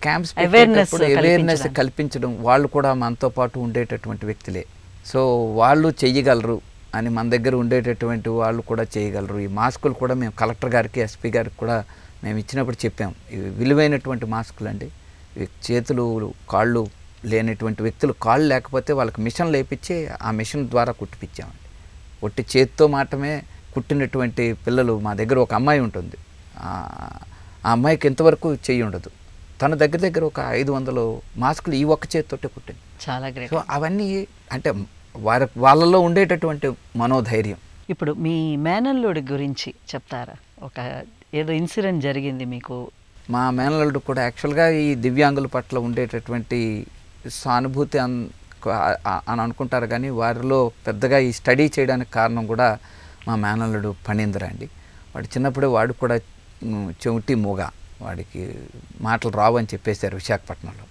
S2: క్యాంప్స్ అవేర్నెస్ కల్పించడం, వాళ్ళు కూడా మనతో పాటు ఉండేటటువంటి వ్యక్తులే. సో వాళ్ళు చెయ్యగలరు అని మన దగ్గర ఉండేటటువంటి వాళ్ళు కూడా చేయగలరు. ఈ మాస్కులు కూడా మేము కలెక్టర్ గారికి, ఎస్పీ గారికి కూడా మేము ఇచ్చినప్పుడు చెప్పాం, ఇవి విలువైనటువంటి మాస్కులు అండి. చేతులు కాళ్ళు లేనటువంటి వ్యక్తులు, కాళ్ళు లేకపోతే వాళ్ళకి మిషన్ లేపించి ఆ మిషన్ ద్వారా కుట్టిపించామండి. ఒట్టి చేతితో మాత్రమే కుట్టినటువంటి పిల్లలు మా దగ్గర ఒక అమ్మాయి ఉంటుంది. ఆ అమ్మాయికి ఇంతవరకు చెయ్యి ఉండదు, తన దగ్గర ఒక 500 మాస్కులు ఈ ఒక్క చేతితోటే కుట్టింది.
S1: చాలా గ్రేట్.
S2: సో అవన్నీ అంటే వాళ్ళలో ఉండేటటువంటి మనోధైర్యం.
S1: ఇప్పుడు మీ మేనల్లుడి గురించి చెప్తారా? ఏదో ఇన్సిడెంట్ జరిగింది మీకు.
S2: మా మేనల్లుడు కూడా యాక్చువల్గా ఈ దివ్యాంగుల పట్ల ఉండేటటువంటి సానుభూతి అని అనుకుంటారు, కానీ వారిలో పెద్దగా ఈ స్టడీ చేయడానికి కారణం కూడా మా మేనల్లుడు ఫణీంద్ర అండి. వాడు చిన్నప్పుడే వాడు కూడా చెవిటి మూగ, వాడికి మాటలు రావు అని చెప్పేశారు విశాఖపట్నంలో.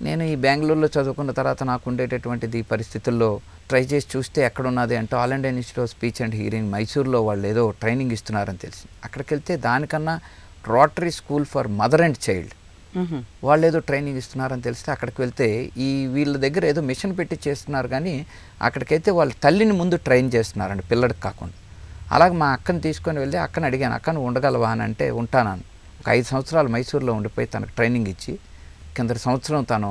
S2: నేను ఈ బెంగళూరులో చదువుకున్న తర్వాత నాకు ఉండేటటువంటిది పరిస్థితుల్లో ట్రై చేసి చూస్తే ఎక్కడున్నది అంటే all India institute of speech and hearing మైసూర్లో వాళ్ళు ఏదో ట్రైనింగ్ ఇస్తున్నారని తెలిసింది. అక్కడికి వెళ్తే దానికన్నా rotary school for mother and child వాళ్ళు ఏదో ట్రైనింగ్ ఇస్తున్నారని తెలిస్తే అక్కడికి వెళ్తే వీళ్ళ దగ్గర ఏదో మిషన్ పెట్టి చేస్తున్నారు, కానీ అక్కడికైతే వాళ్ళ తల్లిని ముందు ట్రైన్ చేస్తున్నారండి, పిల్లడికి కాకుండా. అలాగే మా అక్కని తీసుకొని వెళ్ళి అక్కని అడిగాను, అక్కను ఉండగలవా అని అంటే ఉంటానని. ఒక 5 సంవత్సరాలు మైసూర్లో ఉండిపోయి తనకు ట్రైనింగ్ ఇచ్చి కింద సంవత్సరం తను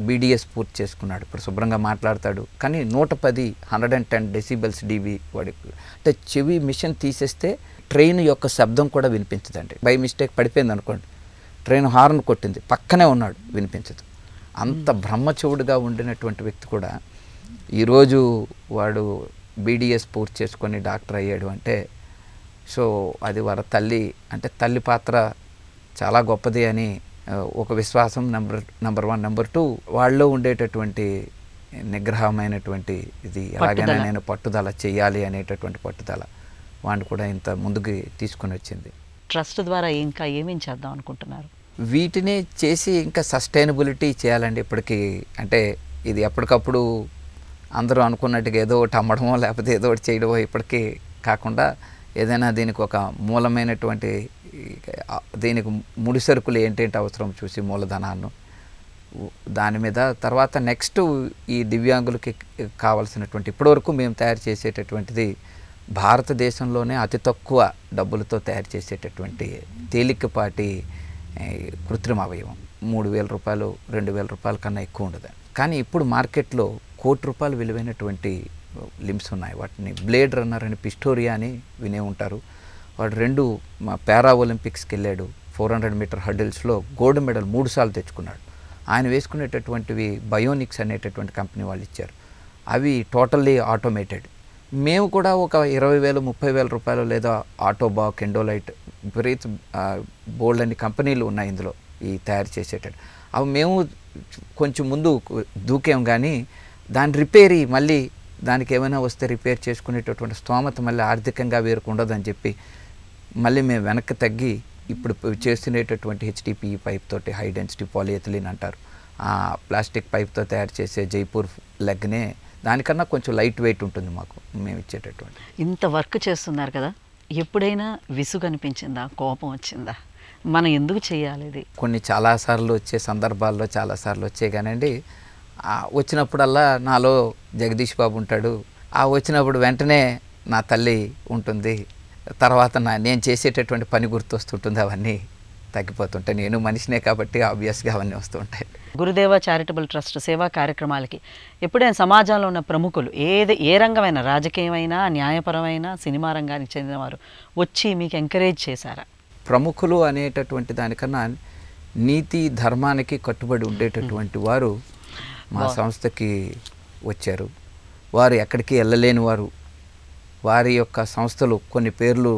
S2: బీడీఎస్ పూర్తి చేసుకున్నాడు. ఇప్పుడు శుభ్రంగా మాట్లాడతాడు, కానీ 110 డెసిబెల్స్ డీబీ వాడికి. అంటే చెవి మిషన్ తీసేస్తే ట్రైన్ యొక్క శబ్దం కూడా వినిపించదండి. బై మిస్టేక్ పడిపోయింది అనుకోండి, ట్రైన్ హార్న్ కొట్టింది, పక్కనే ఉన్నాడు, వినిపించదు. అంత బ్రహ్మచెవుడుగా ఉండినటువంటి వ్యక్తి కూడా ఈరోజు వాడు బీడీఎస్ పూర్తి చేసుకొని డాక్టర్ అయ్యాడు అంటే, సో అది వారి తల్లి, అంటే తల్లి పాత్ర చాలా గొప్పది అని ఒక విశ్వాసం నెంబర్ 1. నెంబర్ 2, వాళ్ళలో ఉండేటటువంటి నిగ్రహమైనటువంటి ఇది ఎలాగైనా నేను పట్టుదల చేయాలి అనేటటువంటి పట్టుదల వాడిని కూడా ఇంత ముందుకు తీసుకుని వచ్చింది.
S1: ట్రస్ట్ ద్వారా ఇంకా ఏమేం చేద్దాం అనుకుంటున్నారు?
S2: వీటిని చేసి ఇంకా సస్టైనబిలిటీ చేయాలండి. ఇప్పటికి అంటే ఇది ఎప్పటికప్పుడు అందరూ అనుకున్నట్టుగా ఏదో ఒకటి అమ్మడమో లేకపోతే ఏదో ఒకటి చేయడమో ఇప్పటికీ కాకుండా ఏదైనా దీనికి ఒక మూలమైనటువంటి దీనికి ముడి సరుకులు ఏంటంటే అవసరం చూసి మూలధనాన్ని దాని మీద తర్వాత నెక్స్ట్ ఈ దివ్యాంగులకి కావాల్సినటువంటి ఇప్పటివరకు మేము తయారు చేసేటటువంటిది భారతదేశంలోనే అతి తక్కువ డబ్బులతో తయారు చేసేటటువంటి తేలికపాటి కృత్రిమ అవయవం. 3,000 రూపాయలు 2,000 రూపాయల కన్నా ఎక్కువ ఉండదు. కానీ ఇప్పుడు మార్కెట్లో ₹1,00,00,000 విలువైనటువంటి లిమ్స్ ఉన్నాయి. వాటిని బ్లేడ్ రన్నర్ అని పిస్టోరియా అని వినే ఉంటారు. వాడు 2 పారా ఒలింపిక్స్కి వెళ్ళాడు. 400 మీటర్ హర్డిల్స్లో గోల్డ్ మెడల్ 3 సార్లు తెచ్చుకున్నాడు. ఆయన వేసుకునేటటువంటివి బయోనిక్స్ అనేటటువంటి కంపెనీ వాళ్ళు ఇచ్చారు. అవి టోటల్లీ ఆటోమేటెడ్. మేము కూడా ఒక 20,000 30,000 రూపాయలు లేదా ఆటోబాక్ ఎండోలైట్ విపరీత బోల్డ్ అన్ని కంపెనీలు ఉన్నాయి ఇందులో ఈ తయారు చేసేటట్టు. అవి మేము కొంచెం ముందు దూకాం కానీ దాని రిపేరీ మళ్ళీ దానికి ఏమైనా వస్తే రిపేర్ చేసుకునేటటువంటి స్తోమత మళ్ళీ ఆర్థికంగా వేరుకుండదని చెప్పి మళ్ళీ మేము వెనక్కి తగ్గి ఇప్పుడు చేస్తునేటటువంటి HDPE పైప్ తోటి హై డెన్సిటీ పాలిఎథిలిన్ అంటారు ఆ ప్లాస్టిక్ పైప్తో తయారు చేసే జైపూర్ లెగ్నే దానికన్నా కొంచెం లైట్ వెయిట్ ఉంటుంది మాకు మేము ఇచ్చేటటువంటి.
S1: ఇంత వర్క్ చేస్తున్నారు కదా, ఎప్పుడైనా విసుగు అనిపించిందా, కోపం వచ్చిందా? మనం ఎందుకు చేయాలి ఇది?
S2: కొన్ని చాలాసార్లు వచ్చే సందర్భాల్లో చాలాసార్లు వచ్చే కానండి. వచ్చినప్పుడల్లా నాలో జగదీష్ బాబు ఉంటాడు. వచ్చినప్పుడు వెంటనే నా తల్లి ఉంటుంది. తర్వాత నేను చేసేటటువంటి పని గుర్తొస్తుంటుంది. అవన్నీ తగ్గిపోతుంటాయి. నేను మనిషినే కాబట్టి ఆబ్వియస్గా అవన్నీ వస్తూ ఉంటాయి.
S1: గురుదేవ చారిటబుల్ ట్రస్ట్ సేవా కార్యక్రమాలకి ఎప్పుడైనా సమాజంలో ఉన్న ప్రముఖులు ఏ రంగమైన రాజకీయమైనా న్యాయపరమైన సినిమా రంగానికి చెందినవారు వచ్చి మీకు ఎంకరేజ్ చేశారా?
S2: ప్రముఖులు అనేటటువంటి దానికన్నా నీతి ధర్మానికి కట్టుబడి ఉండేటటువంటి వారు మా సంస్థకి వచ్చారు. వారు ఎక్కడికి వెళ్ళలేని వారు. వారి యొక్క సంస్థలు కొన్ని పేర్లు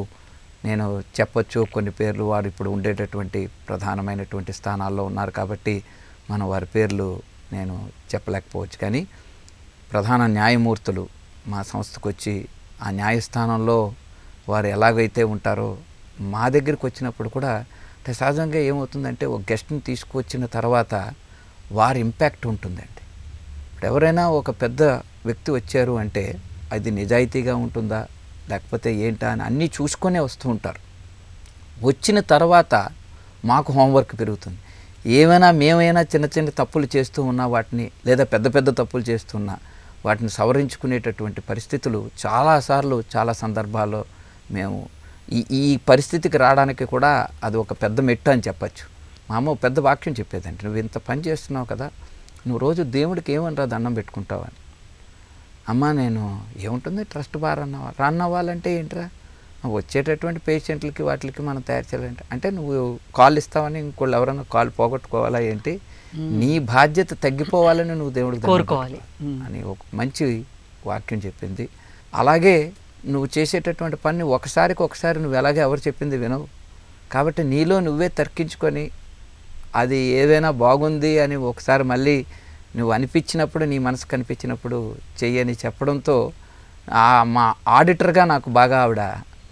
S2: నేను చెప్పొచ్చు, కొన్ని పేర్లు వారు ఇప్పుడు ఉండేటటువంటి ప్రధానమైనటువంటి స్థానాల్లో ఉన్నారు కాబట్టి మనం వారి పేర్లు నేను చెప్పలేకపోవచ్చు. కానీ ప్రధాన న్యాయమూర్తులు మా సంస్థకు వచ్చి ఆ న్యాయస్థానంలో వారు ఎలాగైతే ఉంటారో మా దగ్గరికి వచ్చినప్పుడు కూడా అంటే సహజంగా ఏమవుతుందంటే ఒక గెస్ట్ని తీసుకువచ్చిన తర్వాత వారి ఇంపాక్ట్ ఉంటుందండి. ఇప్పుడు ఎవరైనా ఒక పెద్ద వ్యక్తి వచ్చారు అంటే అది నిజాయితీగా ఉంటుందా లేకపోతే ఏంటా అని అన్నీ చూసుకొనే వస్తూ ఉంటారు. వచ్చిన తర్వాత మాకు హోంవర్క్ పెరుగుతుంది. మేమైనా చిన్న చిన్న తప్పులు చేస్తూ ఉన్నా వాటిని లేదా పెద్ద పెద్ద తప్పులు చేస్తున్నా వాటిని సవరించుకునేటటువంటి పరిస్థితులు చాలాసార్లు చాలా సందర్భాల్లో మేము ఈ పరిస్థితికి రావడానికి కూడా అది ఒక పెద్ద మెట్టు అని చెప్పచ్చు. మా అమ్మ పెద్ద వాక్యం చెప్పేదంటే, నువ్వు ఇంత పని చేస్తున్నావు కదా, నువ్వు రోజు దేవుడికి ఏమనరా దండం పెట్టుకుంటావని. అమ్మ నేను ఏముంటుంది ట్రస్ట్ బార్ రన్ అవ్వాలంటే ఏంట్రా, వచ్చేటటువంటి పేషెంట్లకి వాటికి మనం తయారు చేయాలంటే అంటే నువ్వు కాల్ ఇస్తావని ఇంకోళ్ళు ఎవరైనా కాల్ పోగొట్టుకోవాలా ఏంటి, నీ బాధ్యత తగ్గిపోవాలని నువ్వు దేవుడికి
S1: కోరుకోవాలి
S2: అని ఒక మంచి వాక్యం చెప్పింది. అలాగే నువ్వు చేసేటటువంటి పని ఒకసారి నువ్వు ఎలాగే ఎవరు చెప్పింది వినవు కాబట్టి నీలో నువ్వే తర్కించుకొని అది ఏదైనా బాగుంది అని ఒకసారి మళ్ళీ నువ్వు అనిపించినప్పుడు నీ మనసు కనిపించినప్పుడు చెయ్యని చెప్పడంతో మా ఆడిటర్గా నాకు బాగా ఆవిడ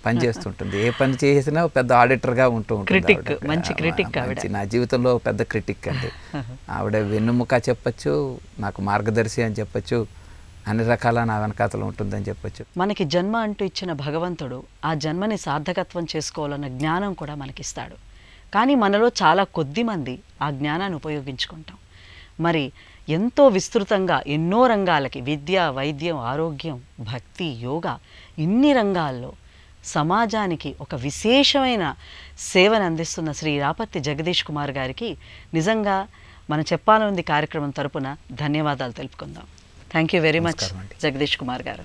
S2: పనిచేస్తుంటుంది. ఏ పని చేసినా పెద్ద ఆడిటర్గా ఉంటూ ఉంటుంది.
S1: మంచి క్రిటిక్ ఆవిడ.
S2: నా జీవితంలో పెద్ద క్రిటిక్ అండి ఆవిడ. వెన్నుముక చెప్పచ్చు, నాకు మార్గదర్శి అని చెప్పచ్చు, అన్ని రకాల నా వెనకాతలు ఉంటుందని చెప్పచ్చు.
S1: మనకి జన్మ అంటూ ఇచ్చిన భగవంతుడు ఆ జన్మని సార్థకత్వం చేసుకోవాలన్న జ్ఞానం కూడా మనకిస్తాడు. కానీ మనలో చాలా కొద్ది మంది ఆ జ్ఞానాన్ని ఉపయోగించుకుంటాం. మరి ఎంతో విస్తృతంగా ఎన్నో రంగాలకి విద్య, వైద్యం, ఆరోగ్యం, భక్తి, యోగా ఇన్ని రంగాల్లో సమాజానికి ఒక విశేషమైన సేవను అందిస్తున్న శ్రీ రాపత్తి జగదీష్ కుమార్ గారికి నిజంగా మన చెప్పాలనుంది కార్యక్రమం తరపున ధన్యవాదాలు తెలుపుకుందాం. Thank you very much Jagadish Kumar గారు.